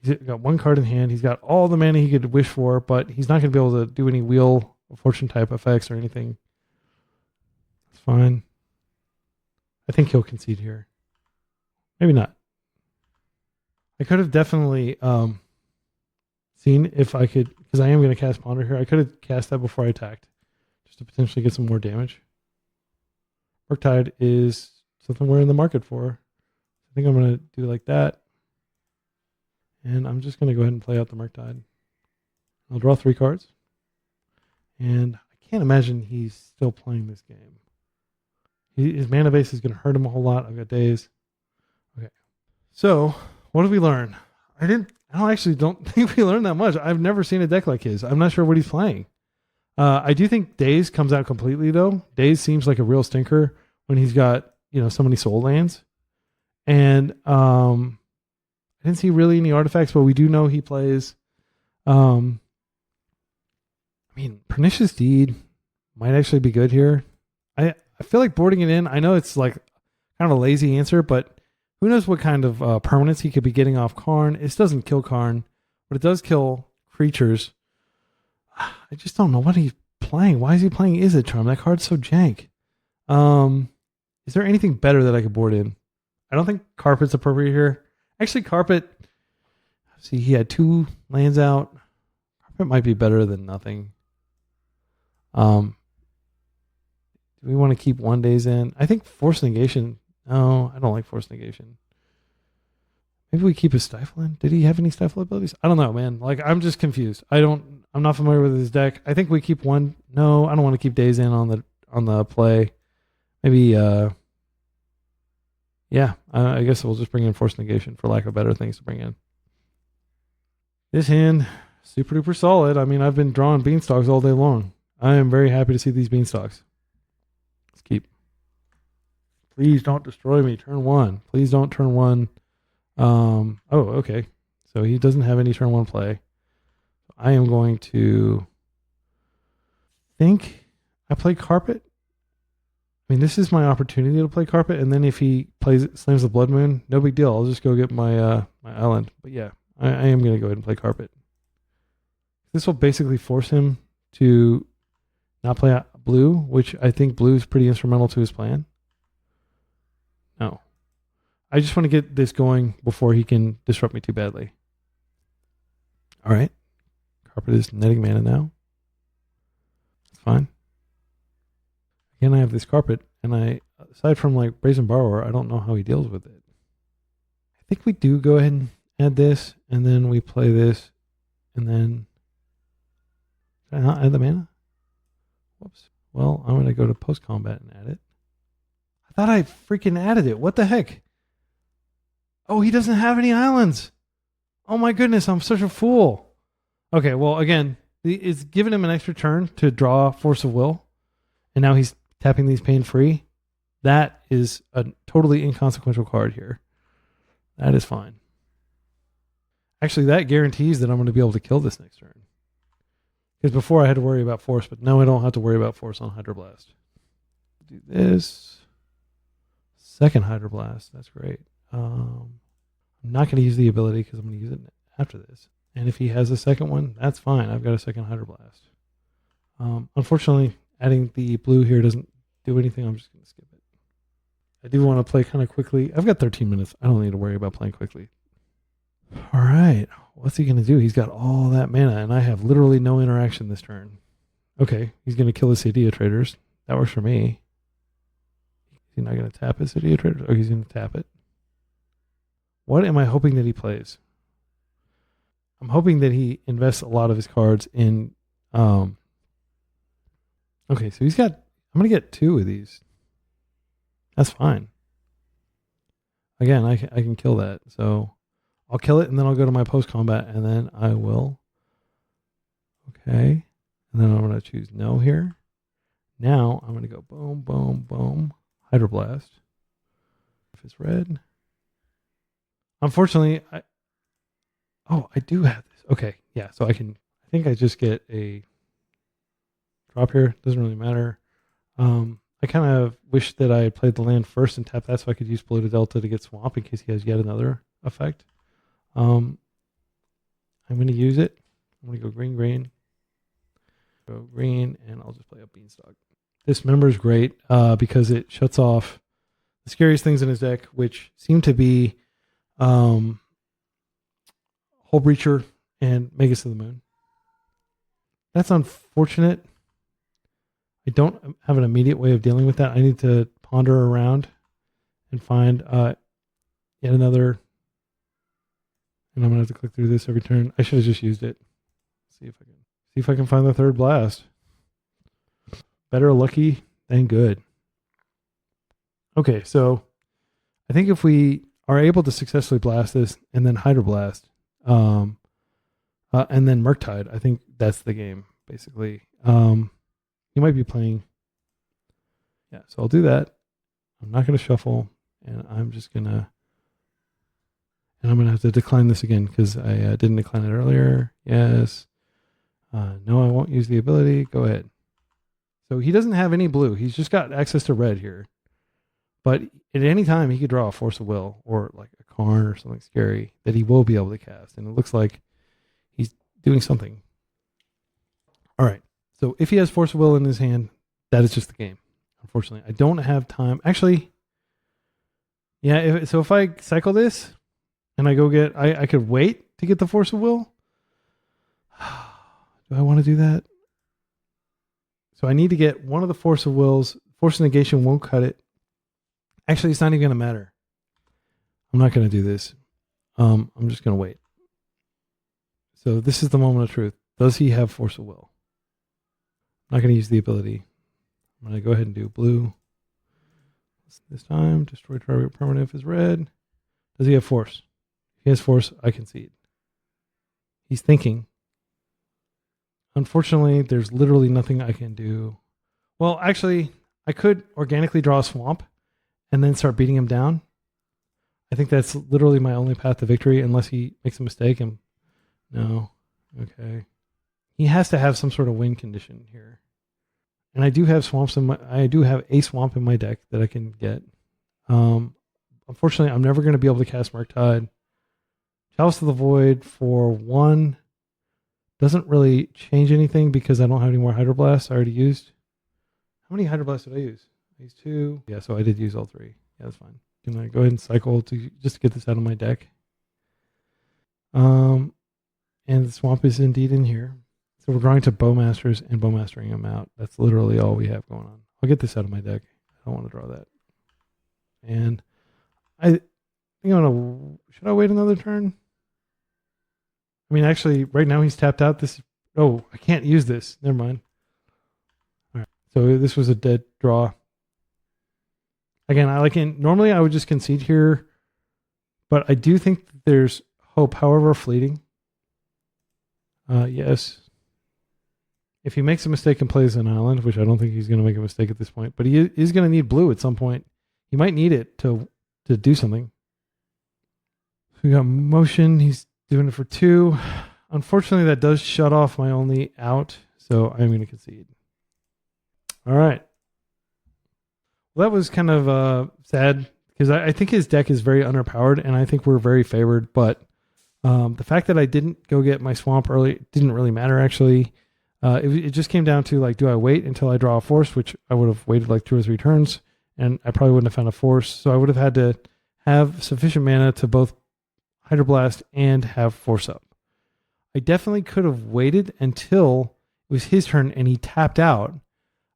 He's got 1 card in hand. He's got all the mana he could wish for, but he's not going to be able to do any Wheel of Fortune type effects or anything. That's fine. I think he'll concede here. Maybe not. I could have definitely seen if I could, because I am going to cast Ponder here. I could have cast that before I attacked, just to potentially get some more damage. Murktide is something we're in the market for. I think I'm going to do like that. And I'm just going to go ahead and play out the Murktide. I'll draw 3 cards. And I can't imagine he's still playing this game. His mana base is going to hurt him a whole lot. I've got days. Okay. So, what did we learn? I don't think we learned that much. I've never seen a deck like his. I'm not sure what he's playing. I do think Daze comes out completely, though. Daze seems like a real stinker when he's got, so many soul lands. And I didn't see really any artifacts, but we do know he plays. Pernicious Deed might actually be good here. I feel like boarding it in. I know it's like kind of a lazy answer, but who knows what kind of permanents he could be getting off Karn. This doesn't kill Karn, but it does kill creatures. I just don't know what he's playing. Why is he playing Izzet Charm? That card's so jank. Is there anything better that I could board in? I don't think Carpet's appropriate here. Actually, Carpet, see, he had 2 lands out. Carpet might be better than nothing. Do we want to keep 1 days in? I think Force Negation. No, I don't like Force Negation. Maybe we keep his stifling. Did he have any stifle abilities? I don't know, man. Like, I'm just confused. I'm not familiar with his deck. I think we keep one. No, I don't want to keep Days In on the play. Maybe, yeah, I guess we'll just bring in Force Negation for lack of better things to bring in. This hand, super duper solid. I mean, I've been drawing Beanstalks all day long. I am very happy to see these Beanstalks. Let's keep. Please don't destroy me. Turn 1. Please don't turn 1. Oh, okay. So he doesn't have any turn 1 play. I am going to think I play Carpet. I mean, this is my opportunity to play Carpet, and then if he slams the Blood Moon, no big deal. I'll just go get my my island. But yeah, I am going to go ahead and play Carpet. This will basically force him to not play blue, which I think blue is pretty instrumental to his plan. No. I just want to get this going before he can disrupt me too badly. All right. Carpet is netting mana now. It's fine. Again, I have this Carpet, and aside from like Brazen Borrower, I don't know how he deals with it. I think we do go ahead and add this, and then we play this, and then... Did I not add the mana? Whoops. Well, I'm going to go to post-combat and add it. I thought I freaking added it. What the heck? Oh, he doesn't have any islands. Oh my goodness, I'm such a fool. Okay, well, again, it's giving him an extra turn to draw Force of Will, and now he's tapping these pain-free. That is a totally inconsequential card here. That is fine. Actually, that guarantees that I'm going to be able to kill this next turn. Because before I had to worry about Force, but now I don't have to worry about Force on Hydroblast. Do this. Second Hydroblast. That's great. I'm not going to use the ability because I'm going to use it after this. And if he has a second one, that's fine. I've got a second Hydroblast. Unfortunately, adding the blue here doesn't do anything. I'm just going to skip it. I do want to play kind of quickly. I've got 13 minutes. I don't need to worry about playing quickly. All right. What's he going to do? He's got all that mana, and I have literally no interaction this turn. Okay. He's going to kill his Idea Traders. That works for me. He's not going to tap his Idea Traders? Oh, he's going to tap it. What am I hoping that he plays? I'm hoping that he invests a lot of his cards in... okay, so he's got... I'm going to get 2 of these. That's fine. Again, I can kill that. So I'll kill it, and then I'll go to my post-combat, and then I will... Okay. And then I'm going to choose no here. Now I'm going to go boom, boom, boom. Hydroblast. If it's red... Unfortunately, I do have this. Okay, yeah, so I think I just get a drop here. Doesn't really matter. I kind of wish that I had played the land first and tapped that so I could use Polluted Delta to get Swamp in case he has yet another effect. I'm going to use it. I'm going to go green, green. Go green, and I'll just play a Beanstalk. This member is great because it shuts off the scariest things in his deck, which seem to be... Hole Breacher and Magus of the Moon. That's unfortunate. I don't have an immediate way of dealing with that. I need to ponder around and find yet another. And I'm gonna have to click through this every turn. I should have just used it. See if I can find the third blast. Better lucky than good. Okay, so I think if we are able to successfully blast this and then Hydroblast, and then Murktide, I think that's the game, basically. You might be playing... Yeah, so I'll do that. I'm not going to shuffle, and I'm just going to... And I'm going to have to decline this again, because I didn't decline it earlier. Yes. No, I won't use the ability. Go ahead. So he doesn't have any blue. He's just got access to red here. But at any time, he could draw a Force of Will or like a Karn or something scary that he will be able to cast. And it looks like he's doing something. All right. So if he has Force of Will in his hand, that is just the game. Unfortunately, I don't have time. Actually, yeah. So if I cycle this and I go get, I could wait to get the Force of Will. Do I want to do that? So I need to get one of the Force of Wills. Force of Negation won't cut it. Actually, it's not even going to matter. I'm not going to do this. I'm just going to wait. So this is the moment of truth. Does he have force of will? I'm not going to use the ability. I'm going to go ahead and do blue. This time, destroy target permanent if it's red. Does he have force? If he has force, I concede. He's thinking. Unfortunately, there's literally nothing I can do. Well, actually, I could organically draw a swamp and then start beating him down. I think that's literally my only path to victory unless he makes a mistake. And no. Okay. He has to have some sort of win condition here. And I do have swamps I do have a swamp in my deck that I can get. Unfortunately, I'm never going to be able to cast Murktide. Chalice of the Void for 1 doesn't really change anything because I don't have any more Hydroblasts I already used. How many Hydroblasts did I use? I used 2. Yeah, so I did use all 3. Yeah, that's fine. Can I go ahead and cycle to just to get this out of my deck? And the swamp is indeed in here. So we're drawing to Bowmasters and Bowmastering them out. That's literally all we have going on. I'll get this out of my deck. I don't want to draw that. And I think I'm going to... Should I wait another turn? I mean, actually, right now he's tapped out. Oh, I can't use this. Never mind. All right. So this was a dead draw. Again, normally I would just concede here, but I do think that there's hope, however fleeting. Yes. If he makes a mistake and plays an island, which I don't think he's going to make a mistake at this point, but he is going to need blue at some point. He might need it to do something. So we got motion. He's doing it for 2. Unfortunately, that does shut off my only out, so I'm going to concede. All right. Well, that was kind of sad because I think his deck is very underpowered, and I think we're very favored. But the fact that I didn't go get my swamp early didn't really matter, actually. It just came down to, like, do I wait until I draw a force, which I would have waited like 2 or 3 turns, and I probably wouldn't have found a force. So I would have had to have sufficient mana to both Hydroblast and have force up. I definitely could have waited until it was his turn and he tapped out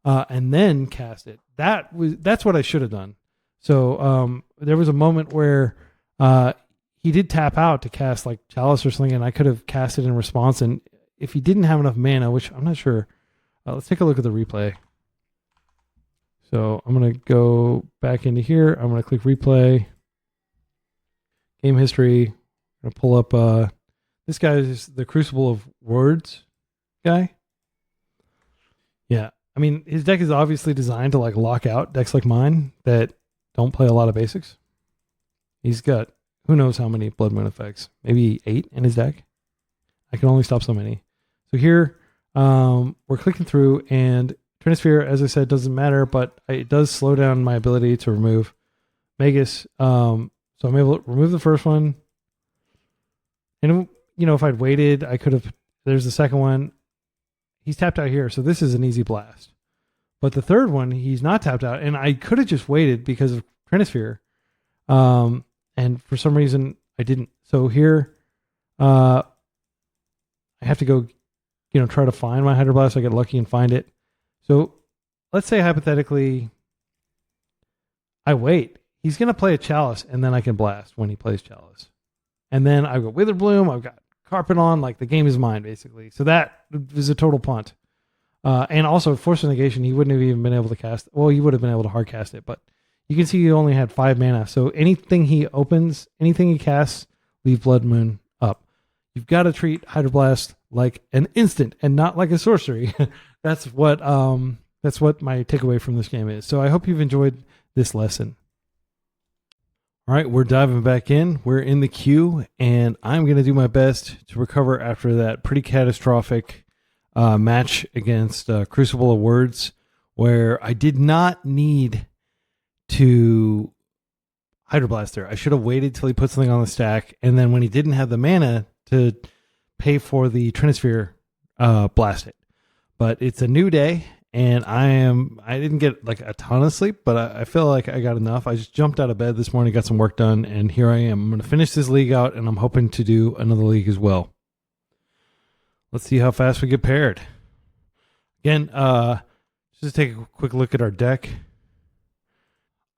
and then cast it. That's what I should have done. So there was a moment where he did tap out to cast like Chalice or something, and I could have cast it in response. And if he didn't have enough mana, which I'm not sure, let's take a look at the replay. So I'm going to go back into here. I'm going to click replay. Game history. I'm going to pull up. This guy is the Crucible of Words guy. Yeah. I mean, his deck is obviously designed to like lock out decks like mine that don't play a lot of basics. He's got who knows how many Blood Moon effects. Maybe 8 in his deck. I can only stop so many. So here, we're clicking through, and Trinisphere, as I said, doesn't matter, but it does slow down my ability to remove Magus. So I'm able to remove the first one. And, you know, if I'd waited, I could have... There's the second one. He's tapped out here, so this is an easy blast. But the third one, he's not tapped out, and I could have just waited because of Trinisphere. And for some reason, I didn't. So here, I have to go, you know, try to find my Hydroblast. I get lucky and find it. So let's say hypothetically, I wait. He's going to play a Chalice, and then I can blast when he plays Chalice. And then I go Witherbloom. I've got Carpet on. Like, the game is mine, basically. So that was a total punt. And also, Force of Negation, he wouldn't have even been able to cast. Well, he would have been able to hard cast it, but you can see he only had 5 mana. So anything he opens, anything he casts, leave Blood Moon up. You've got to treat Hydroblast like an instant and not like a sorcery. That's what my takeaway from this game is. So I hope you've enjoyed this lesson. All right, we're diving back in. We're in the queue, and I'm going to do my best to recover after that pretty catastrophic match against Crucible of Words, where I did not need to Hydroblast there. I should have waited till he put something on the stack, and then when he didn't have the mana to pay for the Trinisphere, blast it. But it's a new day, and I didn't get like a ton of sleep, but I feel like I got enough. I just jumped out of bed this morning, got some work done, and here I am. I'm going to finish this league out, and I'm hoping to do another league as well. Let's see how fast we get paired. Again, just take a quick look at our deck.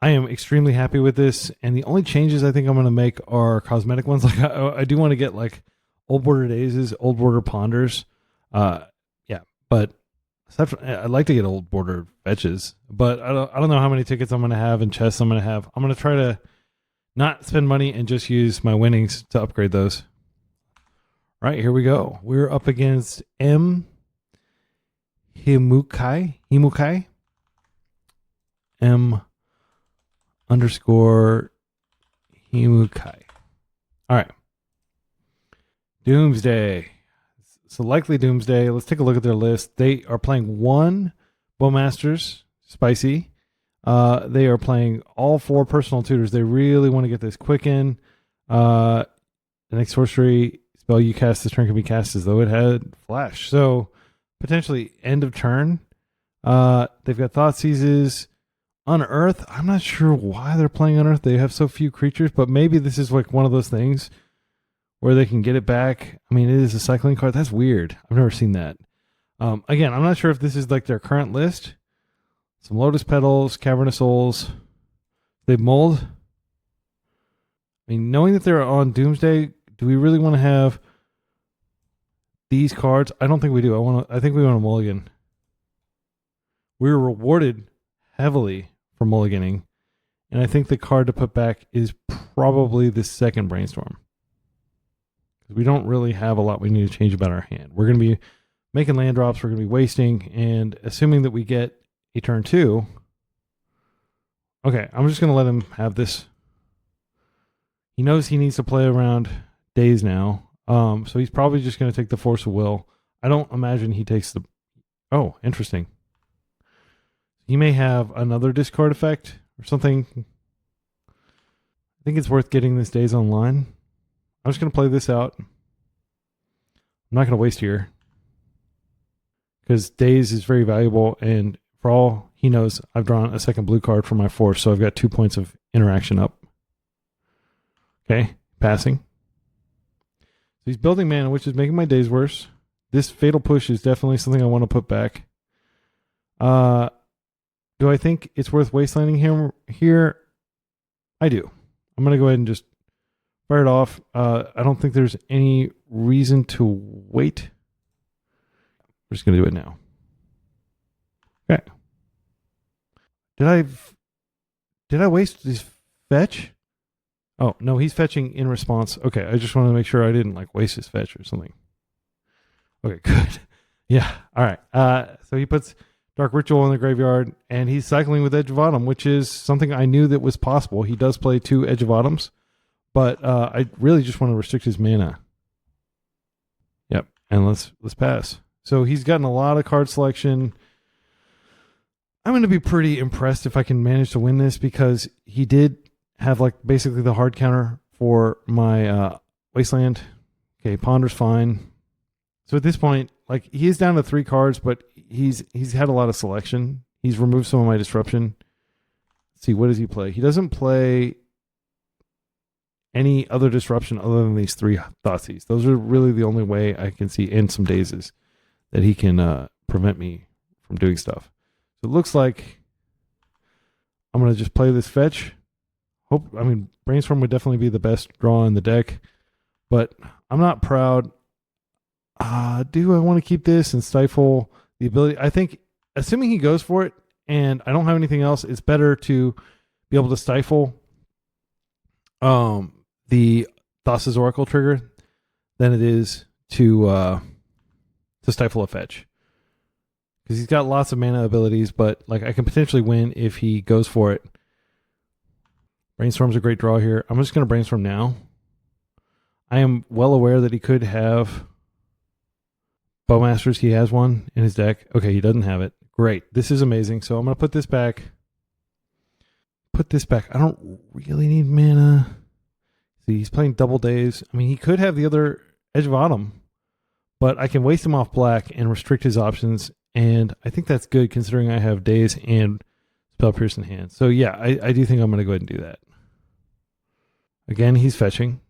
I am extremely happy with this, and the only changes I think I'm going to make are cosmetic ones. Like I do want to get like old border daisies, old border ponders. Yeah, but I'd like to get old border fetches, but I don't know how many tickets I'm going to have and chests I'm going to have. I'm going to try to not spend money and just use my winnings to upgrade those. All right, here we go. We're up against M. Himukai. M underscore Himukai. All right. Doomsday. So likely Doomsday. Let's take a look at their list. They are playing 1 Bowmasters, spicy. They are playing all 4 personal tutors. They really want to get this quicken. The next sorcery spell you cast this turn can be cast as though it had flash. So potentially end of turn. They've got Thought Seizes. Unearth. I'm not sure why they're playing Unearth. They have so few creatures, but maybe this is like one of those things where they can get it back. I mean, it is a cycling card. That's weird. I've never seen that. Again, I'm not sure if this is like their current list. Some Lotus Petals, Cavernous Souls. They mold. I mean, knowing that they're on Doomsday, do we really want to have these cards? I don't think we do. I think we want a mulligan. We were rewarded heavily for mulliganing, and I think the card to put back is probably the second Brainstorm. We don't really have a lot we need to change about our hand. We're going to be making land drops, we're going to be wasting, and assuming that we get a turn 2. Okay, I'm just going to let him have this. He knows he needs to play around days now, so he's probably just going to take the Force of Will. I don't imagine he takes the... Oh, interesting. He may have another discard effect or something. I think it's worth getting this Days online. I'm just going to play this out. I'm not going to waste here, because Days is very valuable, and for all he knows, I've drawn a second blue card for my Force, so I've got 2 points of interaction up. Okay, passing. So he's building mana, which is making my days worse. This Fatal Push is definitely something I want to put back. Do I think it's worth wastelanding him here? I do. I'm going to go ahead and just fire it off. I don't think there's any reason to wait. We're just going to do it now. Okay. Did I waste his fetch? Oh, no, he's fetching in response. Okay, I just want to make sure I didn't like waste his fetch or something. Okay, good. Yeah, all right. So he puts Dark Ritual in the graveyard, and he's cycling with Edge of Autumn, which is something I knew that was possible. He does play 2 Edge of Autumns, but I really just want to restrict his mana. Yep, and let's pass. So he's gotten a lot of card selection. I'm going to be pretty impressed if I can manage to win this, because he did have like basically the hard counter for my Wasteland. Okay, Ponder's fine. So at this point, like, he is down to 3 cards, but he's had a lot of selection. He's removed some of my disruption. Let's see, what does he play? He doesn't play any other disruption other than these 3 Thoughtseize. Those are really the only way I can see in some dazes that he can prevent me from doing stuff. So it looks like I'm going to just play this fetch. Brainstorm would definitely be the best draw in the deck, but I'm not proud. Do I want to keep this and stifle the ability? I think, assuming he goes for it and I don't have anything else, it's better to be able to stifle the Thassa's Oracle trigger than it is to stifle a fetch. Because he's got lots of mana abilities, but like, I can potentially win if he goes for it. Brainstorm's a great draw here. I'm just going to brainstorm now. I am well aware that he could have Bowmasters. He has one in his deck. Okay, he doesn't have it. Great. This is amazing. So I'm going to put this back. I don't really need mana. See, he's playing double days. I mean, he could have the other Edge of Autumn, but I can waste him off black and restrict his options, and I think that's good considering I have days and Spell Pierce in hand. So yeah, I do think I'm going to go ahead and do that. Again, he's fetching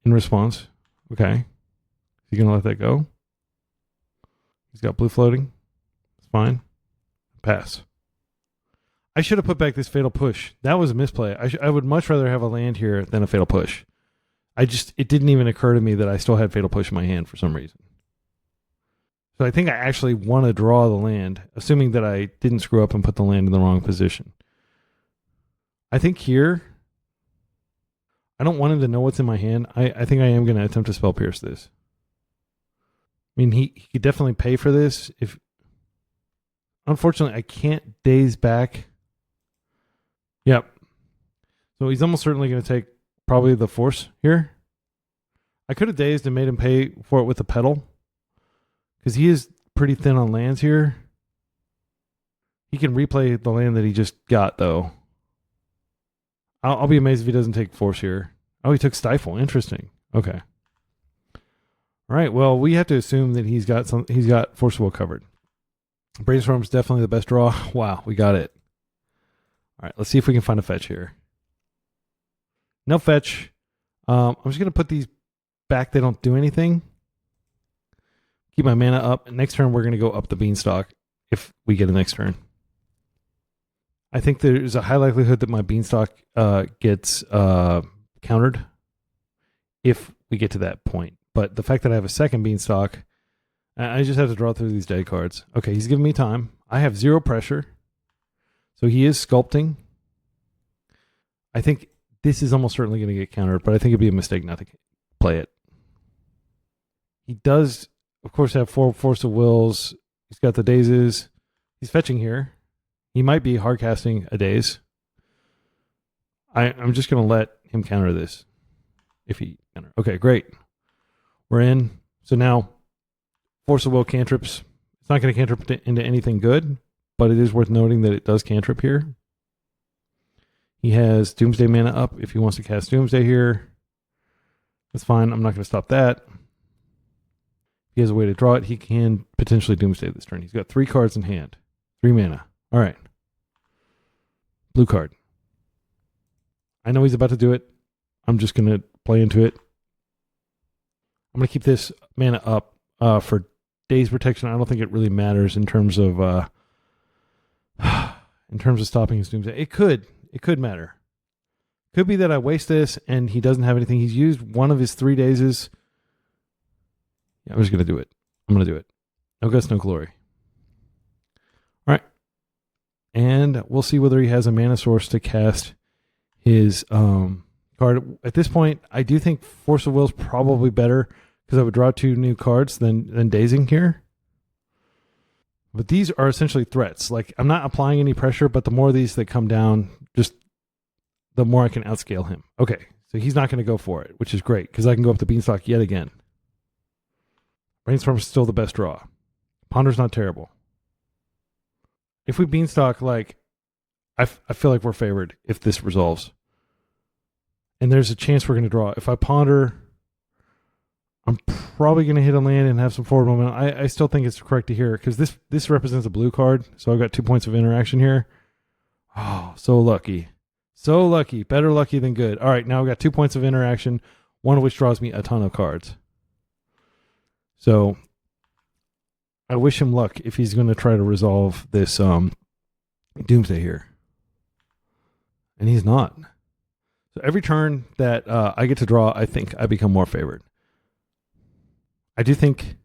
in response. Okay. Is he going to let that go? He's got blue floating. It's fine. Pass. I should have put back this Fatal Push. That was a misplay. I would much rather have a land here than a Fatal Push. It didn't even occur to me that I still had Fatal Push in my hand for some reason. So I think I actually want to draw the land, assuming that I didn't screw up and put the land in the wrong position. I think here, I don't want him to know what's in my hand. I think I am going to attempt to Spell Pierce this. I mean, he could definitely pay for this. Unfortunately, I can't daze back. Yep. So he's almost certainly going to take probably the Force here. I could have dazed and made him pay for it with the Petal, because he is pretty thin on lands here. He can replay the land that he just got, though. I'll be amazed if he doesn't take Force here. Oh, he took Stifle. Interesting. Okay. All right. Well, we have to assume that he's got Force Will covered. Brainstorm's definitely the best draw. Wow, we got it. All right, let's see if we can find a fetch here. No fetch. I'm just going to put these back. They don't do anything. Keep my mana up. Next turn, we're going to go up the Beanstalk if we get a next turn. I think there's a high likelihood that my Beanstalk gets countered if we get to that point. But the fact that I have a second Beanstalk, I just have to draw through these day cards. Okay, he's giving me time. I have 0 pressure. So he is sculpting. I think this is almost certainly going to get countered, but I think it'd be a mistake not to play it. He does, of course, have 4 Force of Wills. He's got the Dazes. He's fetching here. He might be hard casting a Daze. I'm just going to let him counter this. If he counter. Okay, great. We're in. So now, Force of Will cantrips. It's not going to cantrip into anything good, but it is worth noting that it does cantrip here. He has Doomsday mana up if he wants to cast Doomsday here. That's fine. I'm not going to stop that. If he has a way to draw it, he can potentially Doomsday this turn. He's got 3 cards in hand. 3 mana. All right. Blue card. I know he's about to do it. I'm just going to play into it. I'm going to keep this mana up for Daze protection. I don't think it really matters in terms of stopping his Doomsday. It could matter. Could be that I waste this and he doesn't have anything. He's used one of his 3 Dazes. Yeah, I'm just going to do it. I'm going to do it. No guts, no glory. All right. And we'll see whether he has a mana source to cast his card. At this point, I do think Force of Will is probably better because I would draw 2 new cards than dazing here. But these are essentially threats. Like, I'm not applying any pressure, but the more of these that come down, just the more I can outscale him. Okay, so he's not going to go for it, which is great because I can go up the Beanstalk yet again. Brainstorm is still the best draw. Ponder's not terrible. If we Beanstalk, like, I feel like we're favored if this resolves. And there's a chance we're going to draw. If I Ponder, I'm probably going to hit a land and have some forward momentum. I still think it's correct to hear because this represents a blue card. So I've got 2 points of interaction here. Oh, so lucky. So lucky. Better lucky than good. All right, now I've got 2 points of interaction, one of which draws me a ton of cards. So I wish him luck if he's going to try to resolve this Doomsday here. And he's not. So every turn that I get to draw, I think I become more favored. I do think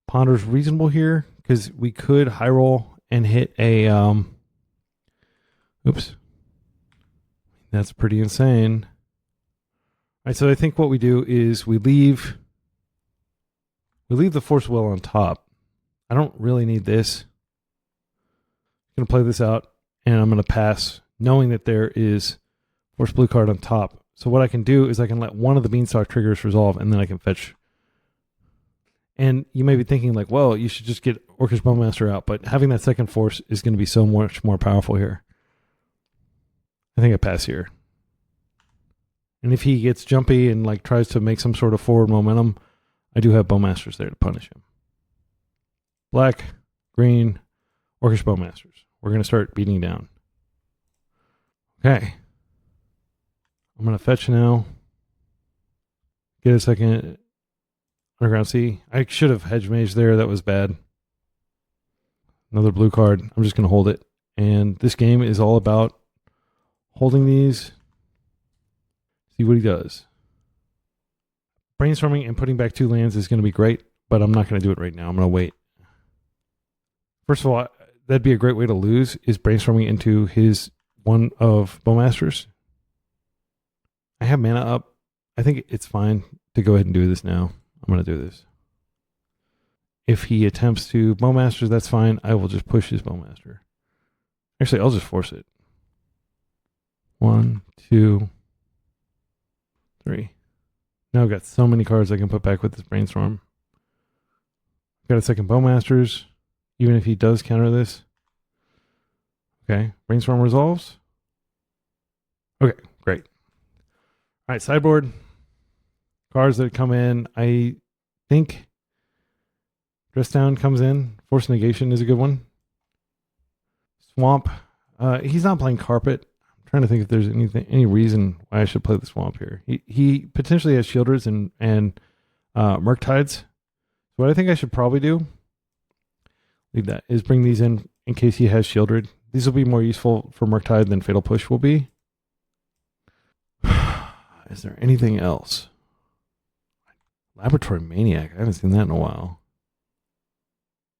Ponder's reasonable here because we could high roll and hit a oops. That's pretty insane. All right, so I think what we do is we leave the Force Will on top. I don't really need this. I'm going to play this out, and I'm going to pass, knowing that there is Force Blue card on top. So what I can do is I can let one of the Beanstalk triggers resolve, and then I can fetch. And you may be thinking, like, well, you should just get Orcish Bowmaster out, but having that second Force is going to be so much more powerful here. I think I pass here. And if he gets jumpy and like tries to make some sort of forward momentum, I do have Bowmasters there to punish him. Black, green, Orcish Bowmasters. We're going to start beating down. Okay. I'm going to fetch now. Get a second Underground Sea. I should have Hedge Mage there. That was bad. Another blue card. I'm just going to hold it. And this game is all about holding these, see what he does. Brainstorming and putting back 2 lands is going to be great, but I'm not going to do it right now. I'm going to wait. First of all, that'd be a great way to lose, is brainstorming into his one of Bowmasters. I have mana up. I think it's fine to go ahead and do this now. I'm going to do this. If he attempts to Bowmasters, that's fine. I will just push his Bowmaster. Actually, I'll just force it. 1, 2, 3. Now I've got so many cards I can put back with this Brainstorm. I've got a second Bowmasters, even if he does counter this. Okay, Brainstorm resolves. Okay, great. All right, sideboard. Cards that come in. I think Dress Down comes in. Force Negation is a good one. Swamp. He's not playing Carpet. I'm trying to think if there's any reason why I should play the Swamp here. He potentially has Shielders and Murktides. So what I think I should probably do, leave that, is bring these in case he has Shieldred. These will be more useful for Murktide than Fatal Push will be. Is there anything else? Laboratory Maniac. I haven't seen that in a while.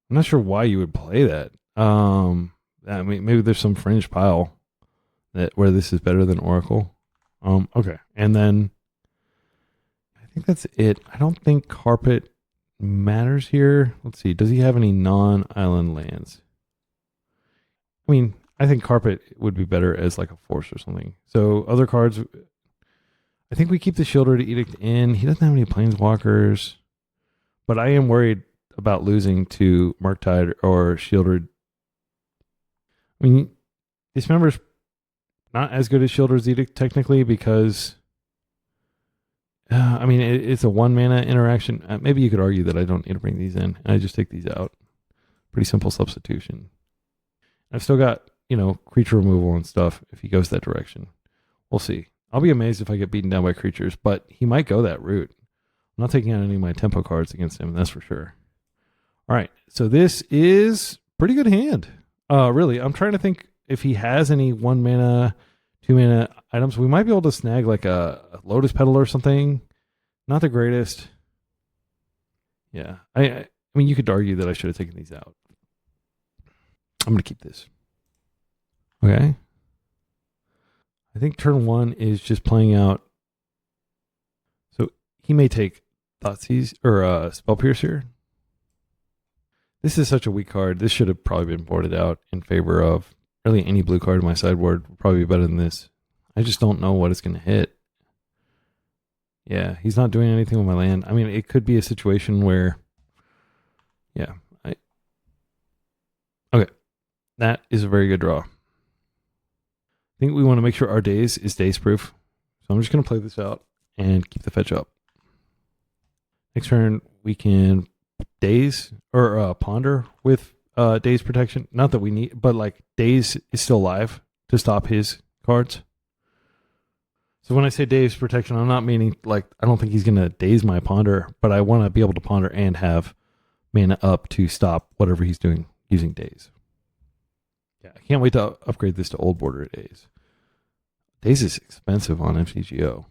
I'm not sure why you would play that. I mean, maybe there's some fringe pile where this is better than Oracle. Okay. And then I think that's it. I don't think Carpet matters here. Let's see. Does he have any non-island lands? I mean, I think Carpet would be better as like a force or something. So other cards, I think we keep the Shieldred Edict in. He doesn't have any Planeswalkers, but I am worried about losing to Murktide or Shieldred. I mean, Dismember's not as good as Shieldred's Edict technically because, I mean, it's a 1 mana interaction. Maybe you could argue that I don't need to bring these in. I just take these out. Pretty simple substitution. I've still got, creature removal and stuff if he goes that direction. We'll see. I'll be amazed if I get beaten down by creatures, but he might go that route. I'm not taking out any of my tempo cards against him, that's for sure. All right, so this is pretty good hand. Really, I'm trying to think if he has any 1 mana, 2 mana items. We might be able to snag like a Lotus Petal or something. Not the greatest. Yeah, I mean, you could argue that I should have taken these out. I'm going to keep this. Okay. I think turn 1 is just playing out. So he may take Thoughtseize or Spell Pierce here. This is such a weak card. This should have probably been boarded out in favor of really any blue card in my sideboard. Would probably be better than this. I just don't know what it's going to hit. Yeah, he's not doing anything with my land. I mean, it could be a situation where, yeah. Okay, that is a very good draw. I think we want to make sure our daze is daze proof. So I'm just going to play this out and keep the fetch up. Next turn, we can daze or ponder with daze protection. Not that we need, but like daze is still alive to stop his cards. So when I say daze protection, I'm not meaning like I don't think he's going to daze my ponder, but I want to be able to ponder and have mana up to stop whatever he's doing using daze. Yeah, I can't wait to upgrade this to old border daze. Daze is expensive on MTGO.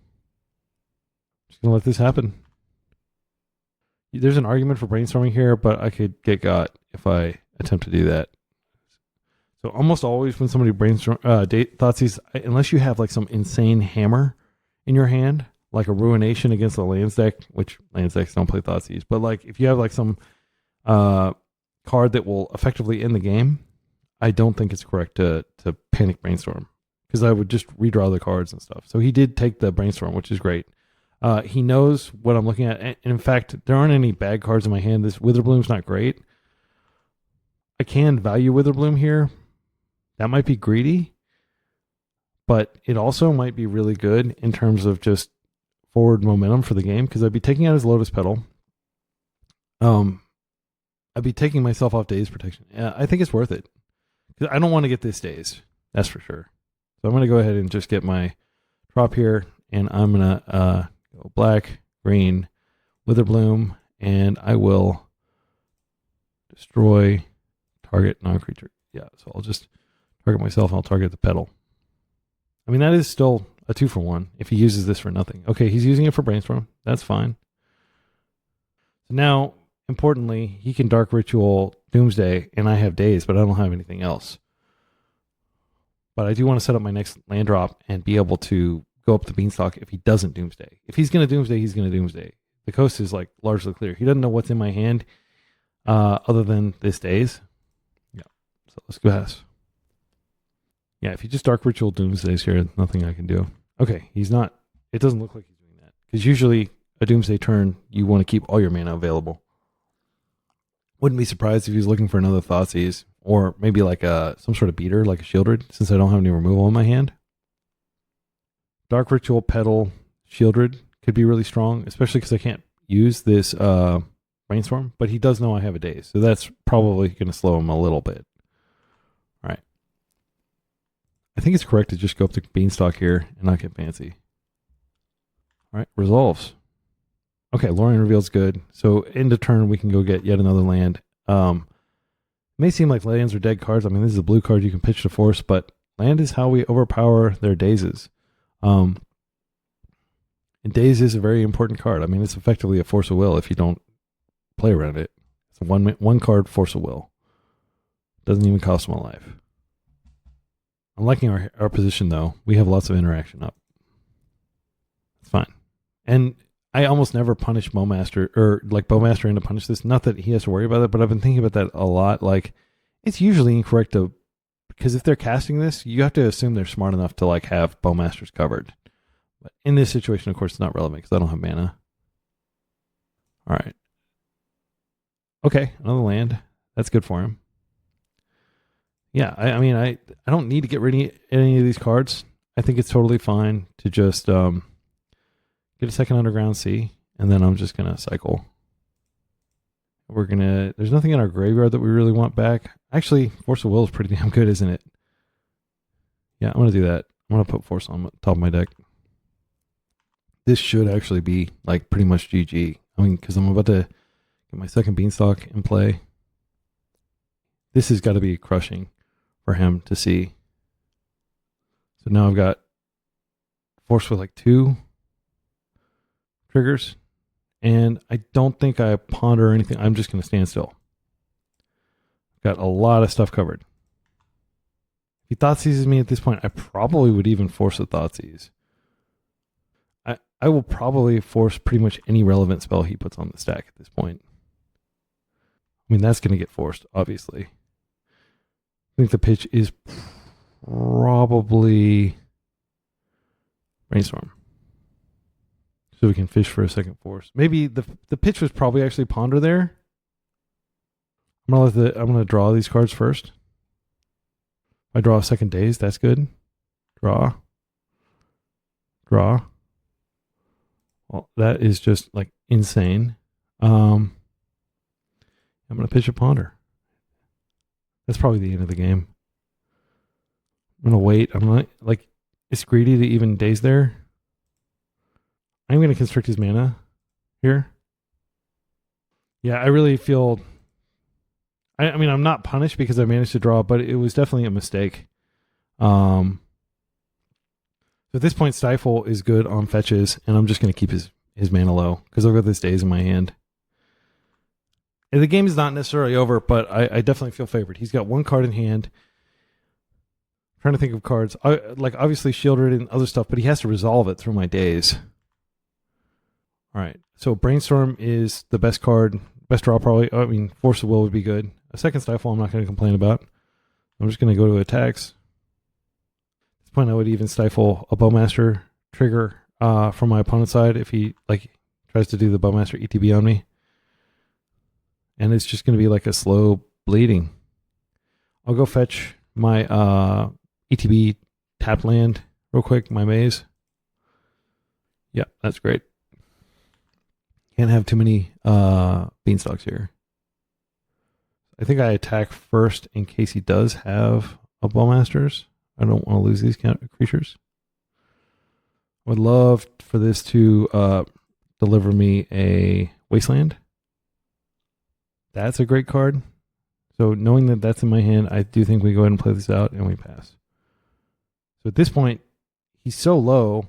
Just gonna let this happen. There's an argument for brainstorming here, but I could get got if I attempt to do that. So almost always when somebody Thoughtseize, unless you have like some insane hammer in your hand, like a Ruination against the lands deck, which lands decks don't play Thoughtseize, but like if you have like some card that will effectively end the game, I don't think it's correct to panic brainstorm because I would just redraw the cards and stuff. So he did take the brainstorm, which is great. He knows what I'm looking at. And in fact, there aren't any bad cards in my hand. This Witherbloom's not great. I can value Witherbloom here. That might be greedy, but it also might be really good in terms of just forward momentum for the game because I'd be taking out his Lotus Petal. I'd be taking myself off daze protection. Yeah, I think it's worth it. I don't want to get this daze. That's for sure. So I'm going to go ahead and just get my drop here, and I'm going to go black, green, Witherbloom, and I will destroy target non-creature. Yeah, so I'll just Target myself, I'll target the pedal. I mean, that is still a 2-for-1 if he uses this for nothing. Okay, he's using it for Brainstorm. That's fine. So now, importantly, he can Dark Ritual Doomsday, and I have Daze, but I don't have anything else. But I do want to set up my next land drop and be able to go up to Beanstalk if he doesn't Doomsday. If he's going to Doomsday, he's going to Doomsday. The coast is like largely clear. He doesn't know what's in my hand other than this Daze. Yeah, so let's go ahead. Yeah, if you just Dark Ritual Doomsdays here, nothing I can do. Okay, he's not. It doesn't look like he's doing that. Because usually a Doomsday turn, you want to keep all your mana available. Wouldn't be surprised if he's looking for another Thoughtseize. Or maybe like some sort of beater, like a Shieldred, since I don't have any removal in my hand. Dark Ritual, Petal, Shieldred could be really strong, especially because I can't use this Brainstorm. But he does know I have a Daze, so that's probably going to slow him a little bit. All right. I think it's correct to just go up to Beanstalk here and not get fancy. All right, resolves. Okay, Lorien Reveal's good. So end of turn, we can go get yet another land. It may seem like lands are dead cards. I mean, this is a blue card you can pitch to force, but land is how we overpower their Dazes. And Daze is a very important card. I mean, it's effectively a Force of Will if you don't play around it. It's a one card Force of Will. Doesn't even cost them a life. I'm liking our position, though. We have lots of interaction up. It's fine. And I almost never punish Bowmaster, or like Bowmaster in to punish this. Not that he has to worry about it, but I've been thinking about that a lot. Like, it's usually incorrect to, because if they're casting this, you have to assume they're smart enough to like have Bowmasters covered. But in this situation, of course, it's not relevant because I don't have mana. All right. Okay, another land. That's good for him. Yeah, I mean, I don't need to get rid of any of these cards. I think it's totally fine to just get a second Underground Sea, and then I'm just going to cycle. There's nothing in our graveyard that we really want back. Actually, Force of Will is pretty damn good, isn't it? Yeah, I'm going to do that. I'm going to put Force on top of my deck. This should actually be like pretty much GG. I mean, because I'm about to get my second Beanstalk in play. This has got to be crushing for him to see. So now I've got Force with like 2 triggers. And I don't think I ponder or anything. I'm just going to stand still. Got a lot of stuff covered. If he Thoughtseizes me at this point, I probably would even force a Thoughtseize. I will probably force pretty much any relevant spell he puts on the stack at this point. I mean, that's going to get forced, obviously. I think the pitch is probably Brainstorm. So we can fish for a second force. Maybe the pitch was probably actually Ponder there. I'm gonna draw these cards first. If I draw a second Daze, that's good. Draw. Well, that is just like insane. I'm gonna pitch a Ponder. That's probably the end of the game. I'm gonna wait. I'm not like it's greedy to even Daze there. I'm going to constrict his mana here. Yeah, I really feel... I mean, I'm not punished because I managed to draw, but it was definitely a mistake. So at this point, Stifle is good on fetches, and I'm just going to keep his mana low because I've got this Daze in my hand. And the game is not necessarily over, but I definitely feel favored. He's got 1 card in hand. I'm trying to think of cards. Like, obviously, Shieldred and other stuff, but he has to resolve it through my Daze. All right, so Brainstorm is the best card, best draw probably. I mean, Force of Will would be good. A second Stifle I'm not going to complain about. I'm just going to go to attacks. At this point, I would even Stifle a Bowmaster trigger from my opponent's side if he like tries to do the Bowmaster ETB on me. And it's just going to be like a slow bleeding. I'll go fetch my ETB tap land real quick, my maze. Yeah, that's great. Can't have too many Beanstalks here. I think I attack first in case he does have a Bowmasters. I don't want to lose these creatures. I would love for this to deliver me a Wasteland. That's a great card. So knowing that that's in my hand, I do think we go ahead and play this out and we pass. So at this point, he's so low,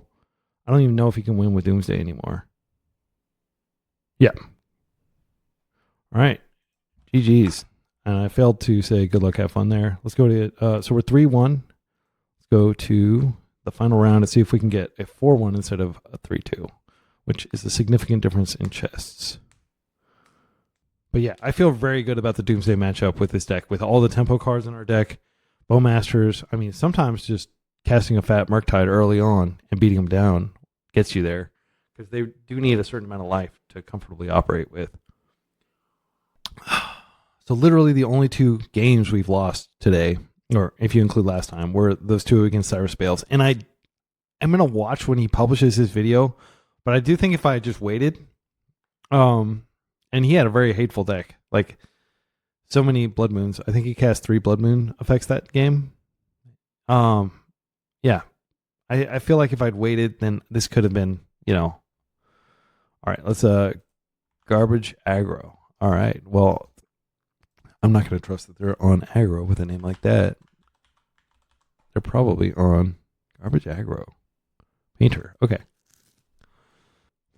I don't even know if he can win with Doomsday anymore. Yeah. All right. GG's. And I failed to say good luck, have fun there. Let's go to so we're 3-1. Let's go to the final round and see if we can get a 4-1 instead of a 3-2, which is a significant difference in chests. But yeah, I feel very good about the Doomsday matchup with this deck. With all the tempo cards in our deck, Bowmasters, I mean, sometimes just casting a fat Murktide early on and beating them down gets you there. Because they do need a certain amount of life to comfortably operate with. So literally the only 2 games we've lost today, or if you include last time, were those 2 against Cyrus Bales. And I'm going to watch when he publishes his video, but I do think if I had just waited, and he had a very hateful deck, like so many Blood Moons. I think he cast 3 Blood Moon effects that game. Yeah, I feel like if I'd waited, then this could have been, all right, let's garbage aggro. All right, well, I'm not going to trust that they're on aggro with a name like that. They're probably on garbage aggro. Painter. Okay.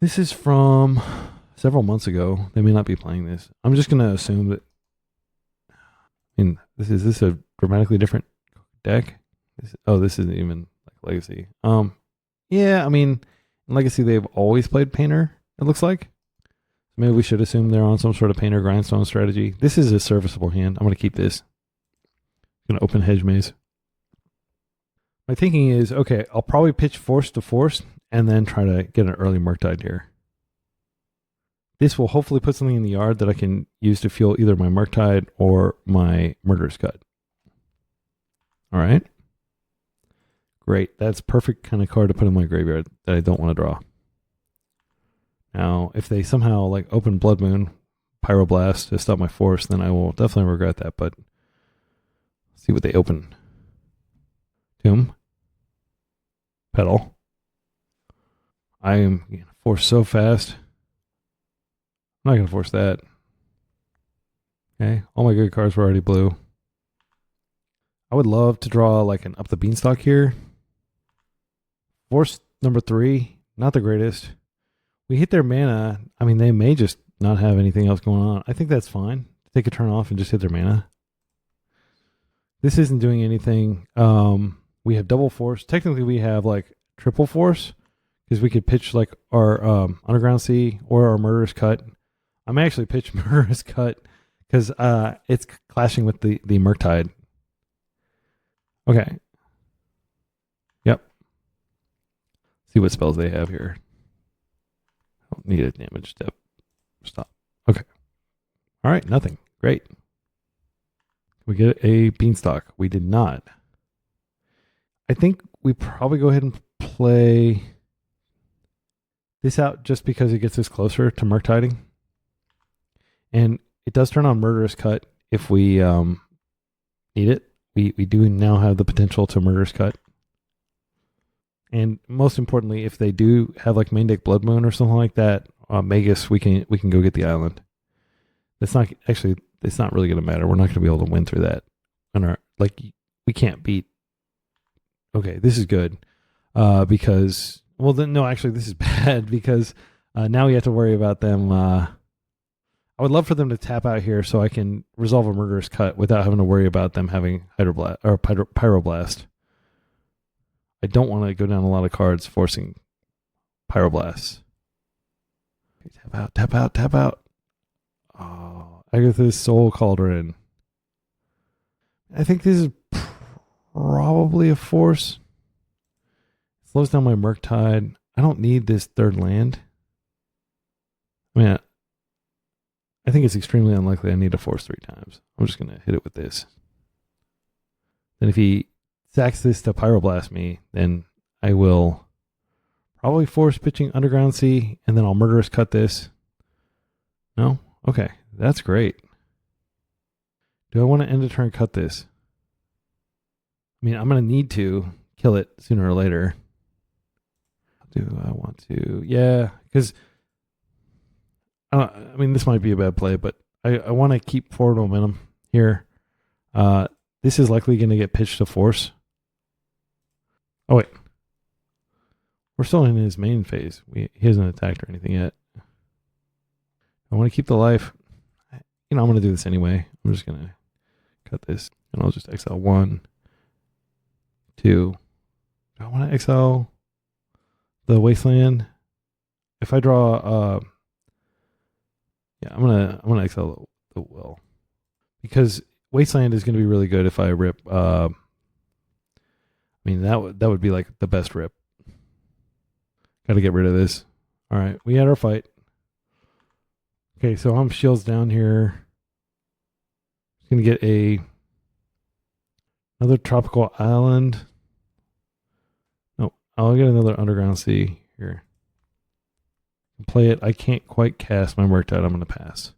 This is from several months ago. They may not be playing this. I'm just going to assume that. I mean, is this a dramatically different deck? This isn't even like Legacy. Yeah, I mean, in Legacy they've always played Painter, it looks like. Maybe we should assume they're on some sort of Painter grindstone strategy. This is a serviceable hand. I'm going to keep this. I'm going to open Hedge Maze. My thinking is, okay, I'll probably pitch Force to Force and then try to get an early Murktide here. This will hopefully put something in the yard that I can use to fuel either my Murktide or my Murderous Cut. All right. Great. That's perfect kind of card to put in my graveyard that I don't want to draw. Now, if they somehow like open Blood Moon, Pyroblast to stop my Force, then I will definitely regret that. But let's see what they open. Tomb. Petal. I am going to force so fast. I'm not going to force that. Okay, all my good cards were already blue. I would love to draw like an Up the Beanstalk here. Force number 3, not the greatest. We hit their mana. I mean, they may just not have anything else going on. I think that's fine. Take a turn off and just hit their mana. This isn't doing anything. We have double Force. Technically, we have like triple Force because we could pitch like our Underground Sea or our Murderous Cut. I may actually pitch Murderous Cut because it's clashing with the Murktide. Okay. Yep. See what spells they have here. Don't need a damage step. Stop. Okay. All right. Nothing. Great. We get a Beanstalk. We did not. I think we probably go ahead and play this out just because it gets us closer to Murktiding. And it does turn on Murderous Cut if we need it. We do now have the potential to Murderous Cut. And most importantly, if they do have like main deck Blood Moon or something like that, Magus, we can go get the island. It's not really going to matter. We're not going to be able to win through that. We can't beat. Okay, this is good because this is bad because now we have to worry about them. I would love for them to tap out here so I can resolve a Murderous Cut without having to worry about them having Pyroblast. I don't want to go down a lot of cards forcing Pyroblasts. Okay, tap out. Oh, Agatha's Soul Cauldron. I think this is probably a Force. It slows down my Murktide. I don't need this third land. I mean, I think it's extremely unlikely I need a Force 3 times. I'm just going to hit it with this. Then if he sacks this to Pyroblast me, then I will probably force pitching Underground Sea, and then I'll Murderous Cut this. No? Okay. That's great. Do I want to end a turn cut this? I mean, I'm going to need to kill it sooner or later. Do I want to? Yeah, because I mean, this might be a bad play, but I want to keep forward momentum here. This is likely going to get pitched to force. Oh, wait. We're still in his main phase. He hasn't attacked or anything yet. I want to keep the life. I'm going to do this anyway. I'm just going to cut this, and I'll just exile 1, 2. Do I want to exile the Wasteland? If I draw, I'm gonna exile the Will, because Wasteland is going to be really good if I rip. That would be like the best rip. Got to get rid of this. All right, we had our fight. Okay, so I'm shields down here. Gonna get another tropical island. No, I'll get another underground sea here. Play it. I can't quite cast my worked out. I'm gonna pass.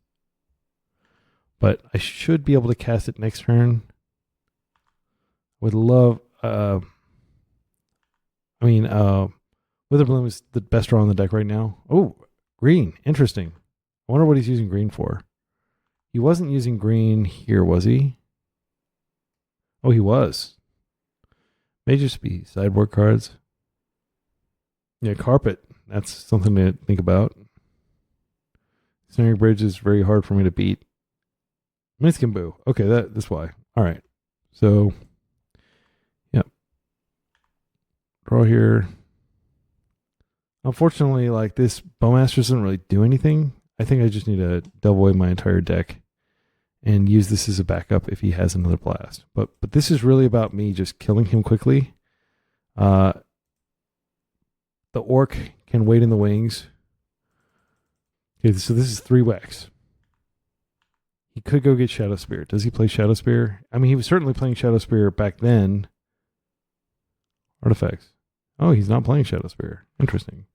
But I should be able to cast it next turn. Would love Witherbloom is the best draw on the deck right now. Oh, green. Interesting. I wonder what he's using green for. He wasn't using green here, was he? Oh, he was. May just be sideboard cards. Yeah, carpet. That's something to think about. Snaring Bridge is very hard for me to beat. Minskin Boo. Okay, that's why. All right. So, yep. Draw here. Unfortunately, like this Bowmaster doesn't really do anything. I think I just need to double away my entire deck and use this as a backup if he has another blast. But this is really about me just killing him quickly. The Orc can wait in the wings. Okay, so this is 3 Wex. He could go get Shadow Spear. Does he play Shadow Spear? I mean, he was certainly playing Shadow Spear back then. Artifacts. Oh, he's not playing Shadow Spear. Interesting.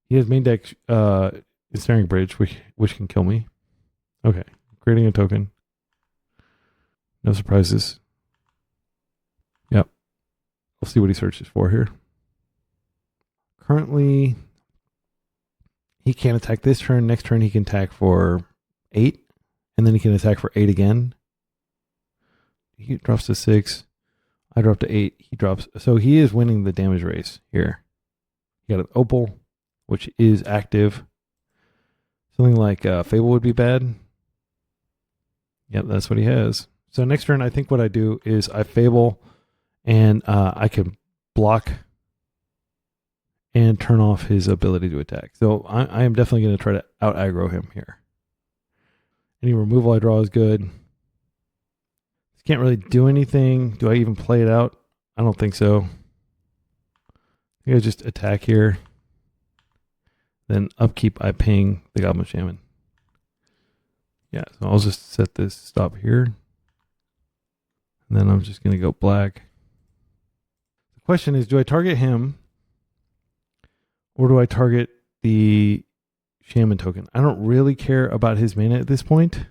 He has main deck Snaring Bridge, which can kill me. Okay, creating a token. No surprises. Yep. We'll see what he searches for here. Currently, he can't attack this turn. Next turn, he can attack for 8. And then he can attack for 8 again. He drops to 6. I drop to 8. He drops. So he is winning the damage race here. You got an Opal, which is active. Something like Fable would be bad. Yep, that's what he has. So next turn, I think what I do is I Fable, and I can block and turn off his ability to attack. So I am definitely going to try to out aggro him here. Any removal I draw is good. Can't really do anything. Do I even play it out? I don't think so. I think I just attack here. Then upkeep, I ping the Goblin Shaman. Yeah, so I'll just set this stop here. And then I'm just going to go black. The question is, do I target him? Or do I target the Shaman token? I don't really care about his mana at this point.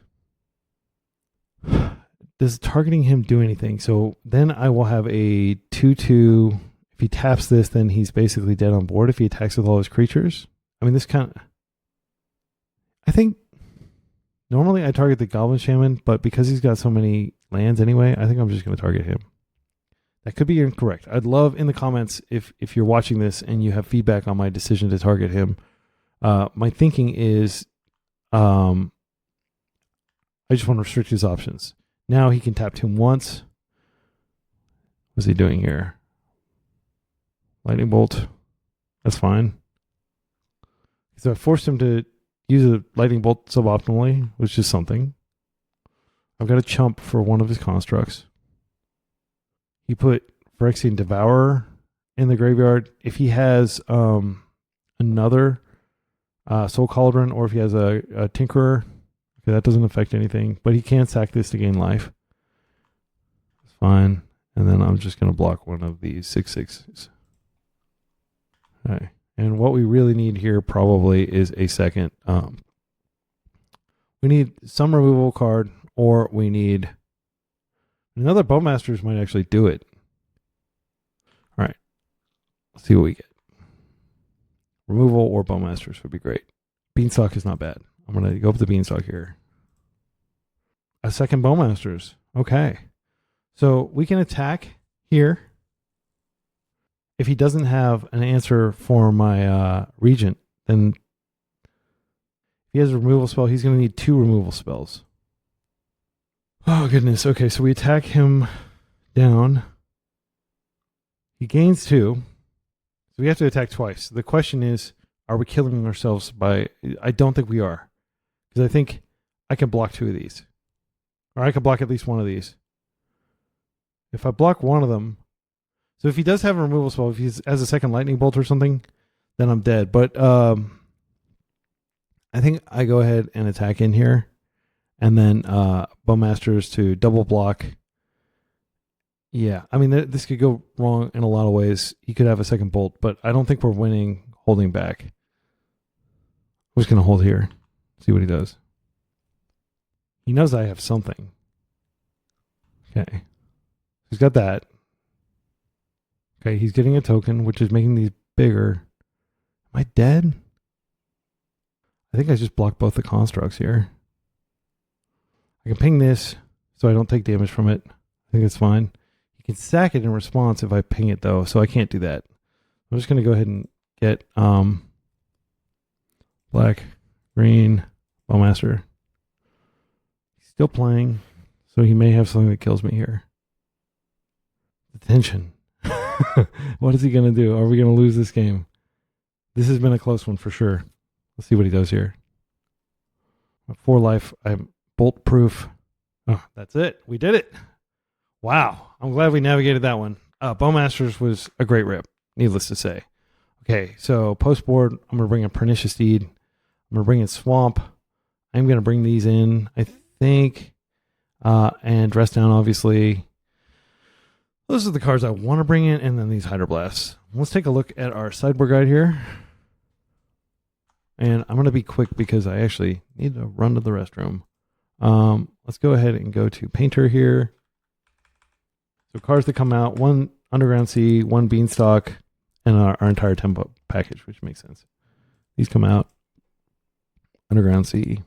Does targeting him do anything? So then I will have a 2/2. If he taps this, then he's basically dead on board if he attacks with all his creatures. I mean, this kind of... I think normally I target the Goblin Shaman, but because he's got so many lands anyway, I think I'm just going to target him. That could be incorrect. I'd love in the comments if you're watching this and you have feedback on my decision to target him. My thinking is I just want to restrict his options. Now he can tap to him once. What's he doing here? Lightning Bolt. That's fine. So I forced him to use a Lightning Bolt suboptimally, which is something. I've got a chump for one of his constructs. He put Phyrexian Devourer in the graveyard. If he has another Soul Cauldron, or if he has a Tinkerer, okay, that doesn't affect anything. But he can sack this to gain life. It's fine. And then I'm just going to block one of these 6/6s. Okay. And what we really need here probably is a second. We need some removal card, or we need another Bowmasters might actually do it. All right. Let's see what we get. Removal or Bowmasters would be great. Beanstalk is not bad. I'm going to go up the Beanstalk here. A second Bowmasters. Okay. So we can attack here. If he doesn't have an answer for my Regent, then if he has a removal spell, he's going to need 2 removal spells. Oh, goodness. Okay, so we attack him down. He gains 2. So we have to attack twice. The question is, are we killing ourselves by... I don't think we are. Because I think I can block 2 of these. Or I can block at least 1 of these. If I block 1 of them... So if he does have a removal spell, if he has a second lightning bolt or something, then I'm dead. But I think I go ahead and attack in here. And then Bowmasters to double block. Yeah, I mean, this could go wrong in a lot of ways. He could have a second bolt, but I don't think we're winning holding back. I'm just going to hold here. See what he does. He knows I have something. Okay. He's got that. Okay, he's getting a token, which is making these bigger. Am I dead? I think I just blocked both the constructs here. I can ping this so I don't take damage from it. I think it's fine. You can sack it in response if I ping it, though, so I can't do that. I'm just going to go ahead and get black, green, Bowmaster. He's still playing, so he may have something that kills me here. The tension. What is he going to do? Are we going to lose this game? This has been a close one for sure. Let's see what he does here. 4 life. I'm bolt proof. Oh, that's it. We did it. Wow. I'm glad we navigated that one. Bowmasters was a great rip, needless to say. Okay, so post board, I'm going to bring in Pernicious Deed. I'm going to bring in Swamp. I'm going to bring these in, I think. And Dress Down, obviously. Those are the cards I want to bring in, and then these Hydroblasts. Let's take a look at our sideboard guide here. And I'm going to be quick because I actually need to run to the restroom. Let's go ahead and go to Painter here. So cards that come out, 1 Underground Sea, 1 Beanstalk, and our entire tempo package, which makes sense. These come out. Underground Sea.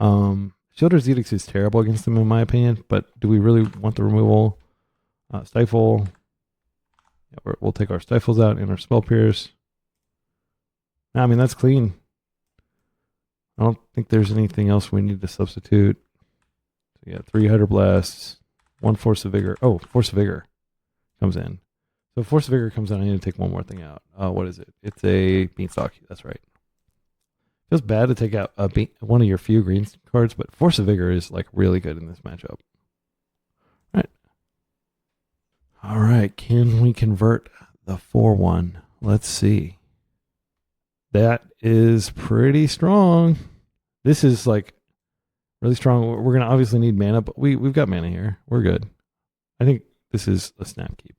Shielder's Edict is terrible against them in my opinion, but do we really want the removal? Stifle. Yeah, we'll take our Stifles out and our Spell Pierce. I mean, that's clean. I don't think there's anything else we need to substitute. So yeah, 3 Hydroblasts, 1 Force of Vigor. Oh, Force of Vigor comes in. So Force of Vigor comes in, I need to take one more thing out. What is it? It's a Beanstalk. That's right. Feels bad to take out one of your few green cards, but Force of Vigor is like really good in this matchup. All right, can we convert the 4-1? Let's see. That is pretty strong. This is like really strong. We're going to obviously need mana, but we've got mana here. We're good. I think this is a snap keep.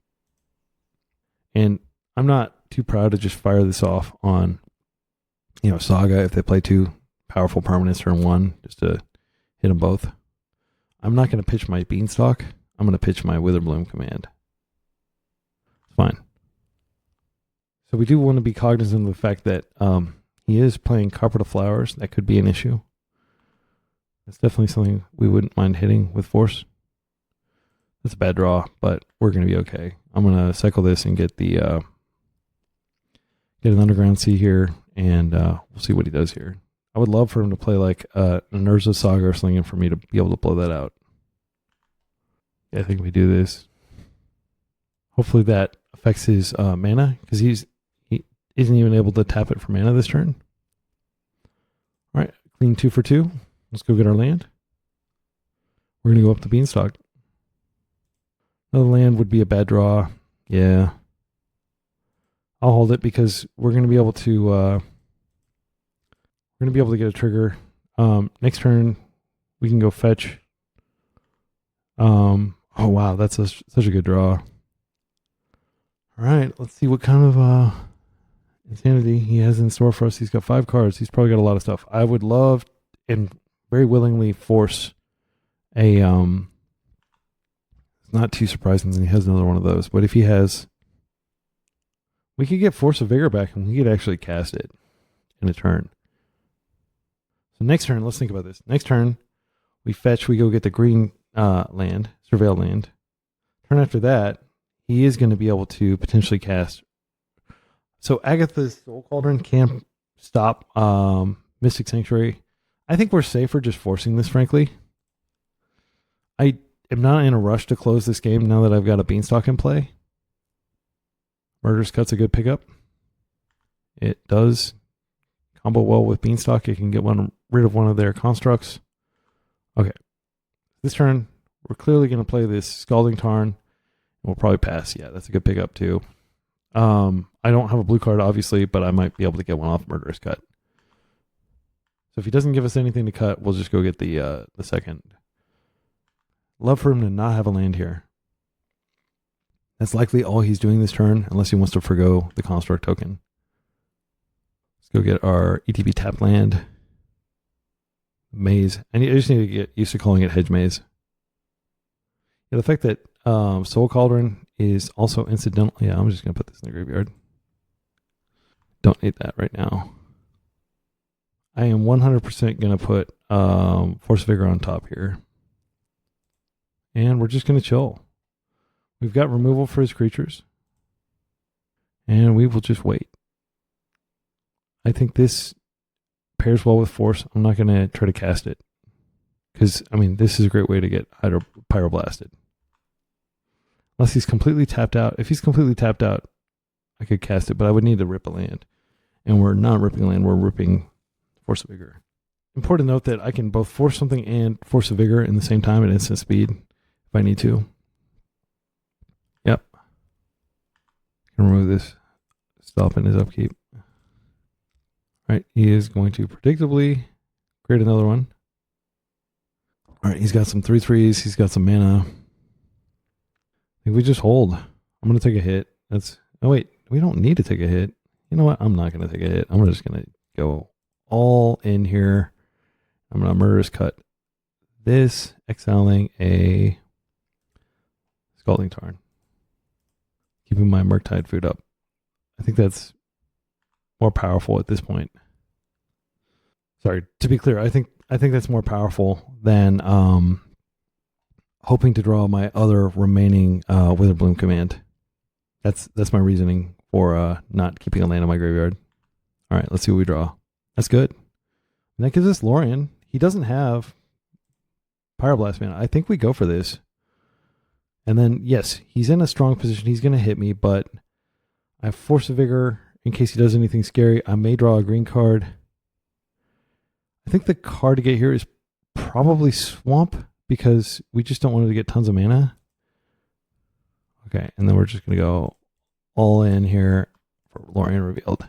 And I'm not too proud to just fire this off on, Saga if they play 2 powerful permanents turn 1 just to hit them both. I'm not going to pitch my Beanstalk. I'm going to pitch my Witherbloom command. Fine. So we do want to be cognizant of the fact that he is playing Copper to Flowers. That could be an issue. That's definitely something we wouldn't mind hitting with Force. That's a bad draw, but we're going to be okay. I'm going to cycle this and get the get an Underground Sea here, and we'll see what he does here. I would love for him to play like an Urza Saga or something for me to be able to blow that out. Yeah, I think we do this. Hopefully that affects his mana, because he isn't even able to tap it for mana this turn. All right, clean 2 for 2. Let's go get our land. We're going to go up the Beanstalk. Another land would be a bad draw. Yeah. I'll hold it because we're going to be able to get a trigger. Next turn, we can go fetch. Oh, wow, that's such a good draw. All right, let's see what kind of insanity he has in store for us. He's got 5 cards. He's probably got a lot of stuff. I would love and very willingly force a... it's not too surprising that he has another one of those, but if he has... We could get Force of Vigor back and we could actually cast it in a turn. So next turn, let's think about this. Next turn, We fetch, we go get the green land, surveil land. Turn after that, he is going to be able to potentially cast. So Agatha's Soul Cauldron can stop Mystic Sanctuary. I think we're safer just forcing this, frankly. I am not in a rush to close this game now that I've got a Beanstalk in play. Murderous Cut's a good pickup. It does combo well with Beanstalk. It can get rid of one of their constructs. Okay. This turn, we're clearly going to play this Scalding Tarn. We'll probably pass. Yeah, that's a good pickup too. I don't have a blue card, obviously, but I might be able to get one off Murderous Cut. So if he doesn't give us anything to cut, we'll just go get the second. Love for him to not have a land here. That's likely all he's doing this turn, unless he wants to forgo the construct token. Let's go get our ETB tap land. Maze. I just need to get used to calling it Hedge Maze. Yeah, the fact that Soul Cauldron is also incidental. Yeah, I'm just going to put this in the graveyard. Don't need that right now. I am 100% going to put Force Vigor on top here. And we're just going to chill. We've got removal for his creatures. And we will just wait. I think this pairs well with Force. I'm not going to try to cast it. Because, I mean, this is a great way to get Pyroblasted. Unless he's completely tapped out. If he's completely tapped out, I could cast it, but I would need to rip a land. And we're not ripping land, we're ripping Force of Vigor. Important note that I can both force something and Force of Vigor in the same time at instant speed if I need to. Yep. Can remove this. Stop in his upkeep. Alright, he is going to predictably create another one. Alright, he's got some 3/3s, he's got some mana. I think we just hold. I'm going to take a hit. Oh wait, we don't need to take a hit. You know what? I'm not going to take a hit. I'm just going to go all in here. I'm going to Murderous Cut this, exiling a Scalding Tarn. Keeping my Murktide food up. I think that's more powerful at this point. Sorry, to be clear, I think that's more powerful than hoping to draw my other remaining Witherbloom command. That's my reasoning for not keeping a land in my graveyard. All right, let's see what we draw. That's good. And that gives us Lorien. He doesn't have Pyroblast mana. I think we go for this. And then, yes, he's in a strong position. He's going to hit me, but I have Force of Vigor in case he does anything scary. I may draw a green card. I think the card to get here is probably Swamp because we just don't want to get tons of mana. Okay, and then we're just going to go all in here for Lorien Revealed.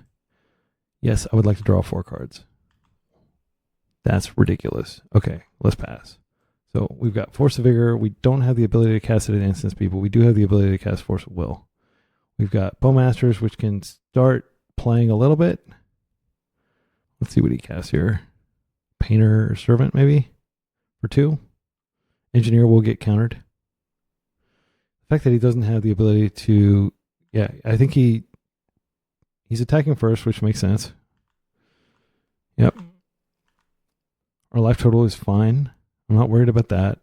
Yes, I would like to draw 4 cards. That's ridiculous. Okay, let's pass. So we've got Force of Vigor. We don't have the ability to cast it at instant speed, but we do have the ability to cast Force of Will. We've got Bowmasters, which can start playing a little bit. Let's see what he casts here. Painter or Servant, maybe, for 2. Engineer will get countered. The fact that he doesn't have the ability to... Yeah, I think he's attacking first, which makes sense. Yep. Our life total is fine. I'm not worried about that.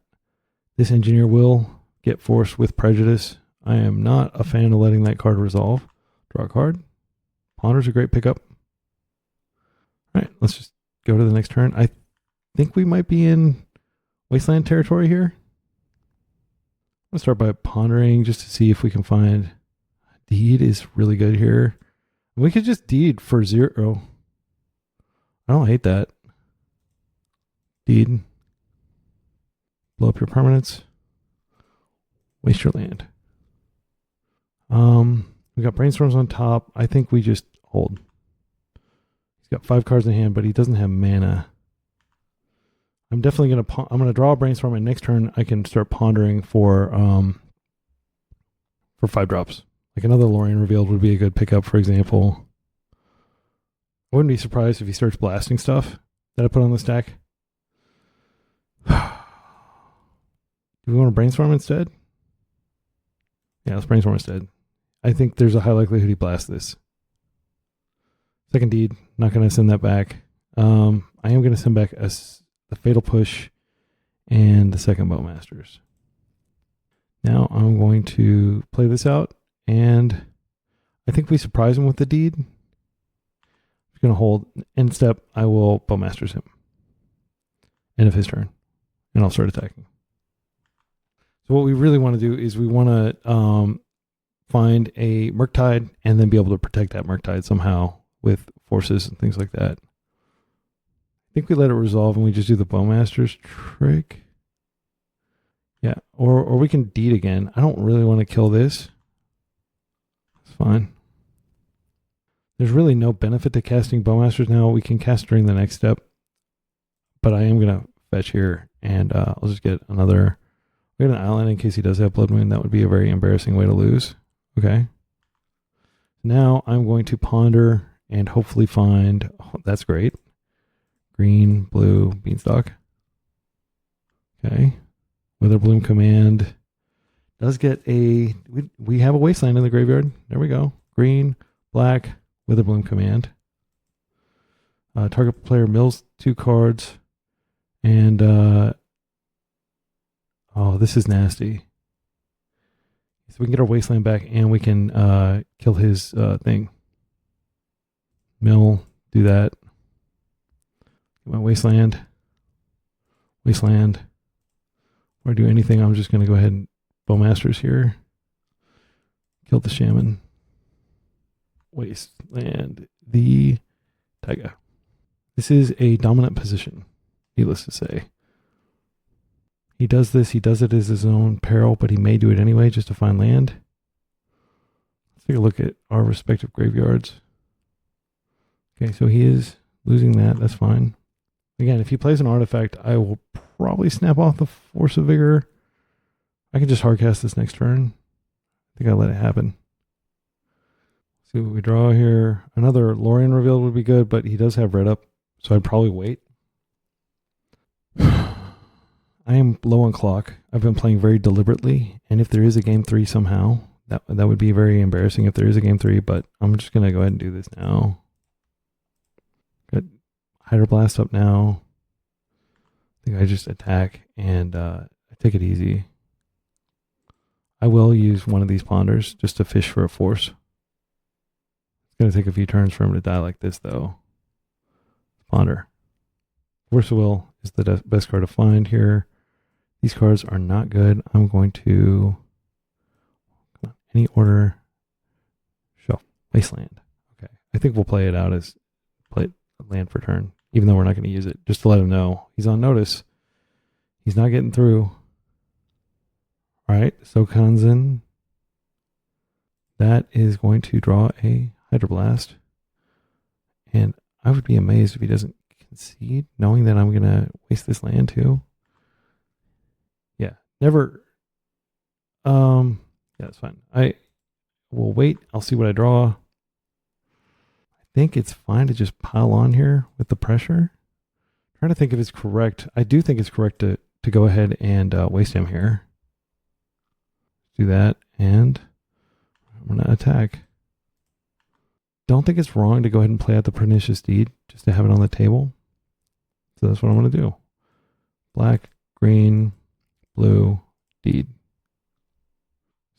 This Engineer will get forced with Prejudice. I am not a fan of letting that card resolve. Draw a card. Ponder's a great pickup. All right, let's just go to the next turn. I think we might be in Wasteland territory here. I'm going to start by pondering just to see if we can find... Deed is really good here. We could just Deed for 0. I don't hate that. Deed. Blow up your permanents. Waste your land. We got Brainstorms on top. I think we just hold. He's got 5 cards in hand, but he doesn't have mana. I'm definitely gonna draw a Brainstorm, and next turn I can start pondering for 5 drops. Like another Lorien Revealed would be a good pickup, for example. I wouldn't be surprised if he starts blasting stuff that I put on the stack. Do we want to Brainstorm instead? Yeah, let's Brainstorm instead. I think there's a high likelihood he blasts this. Second Deed, not going to send that back. I am going to send back the Fatal Push and the second Bowmasters. Now I'm going to play this out, and I think we surprise him with the deed. I'm going to hold. End step, I will Bowmasters him. End of his turn, and I'll start attacking. So what we really want to do is we want to find a Murktide and then be able to protect that Murktide somehow with forces and things like that. I think we let it resolve and we just do the Bowmasters trick. Yeah, or we can deed again. I don't really want to kill this. It's fine. There's really no benefit to casting Bowmasters now. We can cast during the next step. But I am going to fetch here, and I'll just get another... We got an island in case he does have Blood Moon. That would be a very embarrassing way to lose. Okay. Now I'm going to ponder and hopefully find... Oh, that's great. Green, blue, Beanstalk. Okay. Witherbloom Command does get a... We have a Wasteland in the graveyard. There we go. Green, black, Witherbloom Command. Target player mills 2 cards. And... oh, this is nasty. So we can get our Wasteland back and we can kill his thing. Mill, do that. Get my Wasteland. Wasteland. Or do anything, I'm just going to go ahead and Bowmasters here. Kill the Shaman. Wasteland the Taiga. This is a dominant position, needless to say. He does this, he does it as his own peril, but he may do it anyway just to find land. Let's take a look at our respective graveyards. Okay, so he is losing that, that's fine. Again, if he plays an artifact, I will probably snap off the Force of Vigor. I can just hardcast this next turn. I think I'll let it happen. See what we draw here. Another Lorien Revealed would be good, but he does have red up, so I'd probably wait. I am low on clock. I've been playing very deliberately, and if there is a game 3 somehow, that would be very embarrassing if there is a game 3, but I'm just going to go ahead and do this now. Got Hydroblast up now. I think I just attack and I take it easy. I will use one of these ponders just to fish for a force. It's going to take a few turns for him to die like this, though. Ponder. Force of Will is the best card to find here. These cards are not good. I'm going to... Come on, any order. Shuffle. Wasteland. Okay. I think we'll play it out as play land for turn, even though we're not going to use it, just to let him know he's on notice. He's not getting through. All right, so Kanzen. That is going to draw a Hydroblast. And I would be amazed if he doesn't concede, knowing that I'm going to waste this land too. Yeah, never. Yeah, that's fine. I will wait. I'll see what I draw. I think it's fine to just pile on here with the pressure. I'm trying to think if it's correct. I do think it's correct to go ahead and waste him here. Do that, and I'm going to attack. Don't think it's wrong to go ahead and play out the Pernicious Deed just to have it on the table. So that's what I'm going to do. Black, green, blue, deed.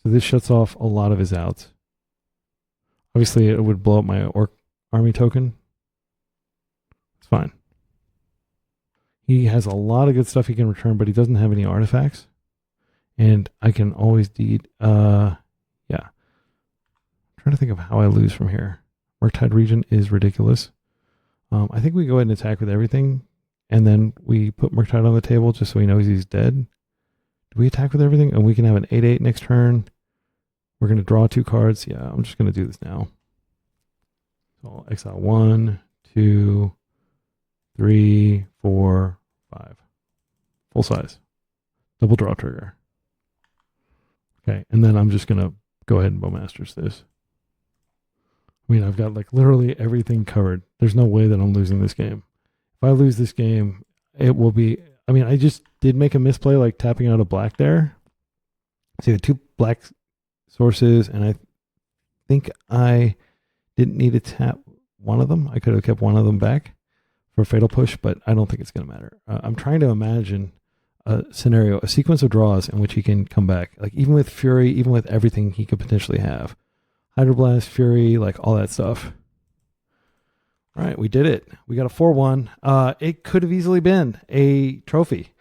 So this shuts off a lot of his outs. Obviously, it would blow up my Orc army token. It's fine. He has a lot of good stuff he can return, but he doesn't have any artifacts. And I can always deed. Yeah. I'm trying to think of how I lose from here. Murktide region is ridiculous. I think we go ahead and attack with everything. And then we put Murktide on the table just so he knows he's dead. Do we attack with everything? And we can have an 8/8 next turn. We're going to draw 2 cards. Yeah, I'm just going to do this now. So I'll exile 1, 2, 3, 4, 5. Full size. Double draw trigger. Okay, and then I'm just going to go ahead and Bowmasters this. I mean, I've got like literally everything covered. There's no way that I'm losing this game. If I lose this game, it will be... I mean, I just did make a misplay like tapping out a black there. See the 2 black sources, and I think I didn't need to tap one of them. I could have kept one of them back for a Fatal Push, but I don't think it's going to matter. I'm trying to imagine a scenario, a sequence of draws in which he can come back. Like even with Fury, even with everything he could potentially have. Hydroblast, Fury, like all that stuff. All right, we did it. We got a 4-1. It could have easily been a trophy,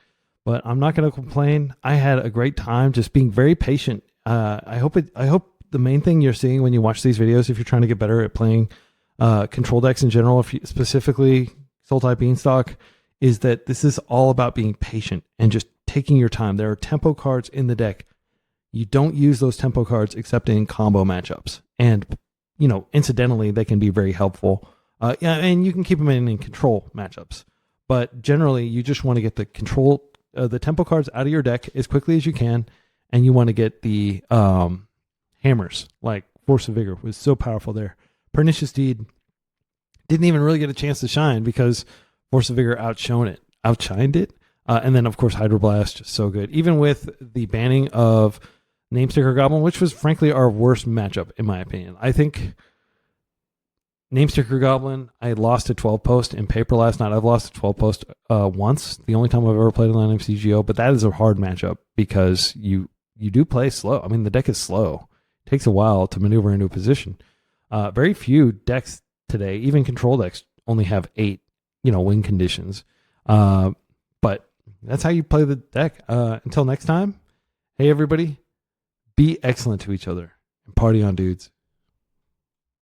but I'm not going to complain. I had a great time just being very patient. I hope the main thing you're seeing when you watch these videos, if you're trying to get better at playing control decks in general, specifically Sultai Beanstalk, is that this is all about being patient and just taking your time. There are tempo cards in the deck. You don't use those tempo cards except in combo matchups. And, incidentally, they can be very helpful. And you can keep them in control matchups. But generally, you just want to get the tempo cards out of your deck as quickly as you can. And you want to get the hammers, like Force of Vigor was so powerful there. Pernicious Deed didn't even really get a chance to shine because Force of Vigor outshined it. And then, of course, Hydroblast, just so good. Even with the banning of Namesticker Goblin, which was, frankly, our worst matchup, in my opinion. I think Namesticker Goblin, I lost to 12 post in paper last night. I've lost to 12 post once, the only time I've ever played on MCGO, but that is a hard matchup because you do play slow. I mean, the deck is slow. It takes a while to maneuver into a position. Very few decks today, even control decks, only have 8 win conditions. But that's how you play the deck. Until next time, hey everybody, be excellent to each other and party on, dudes.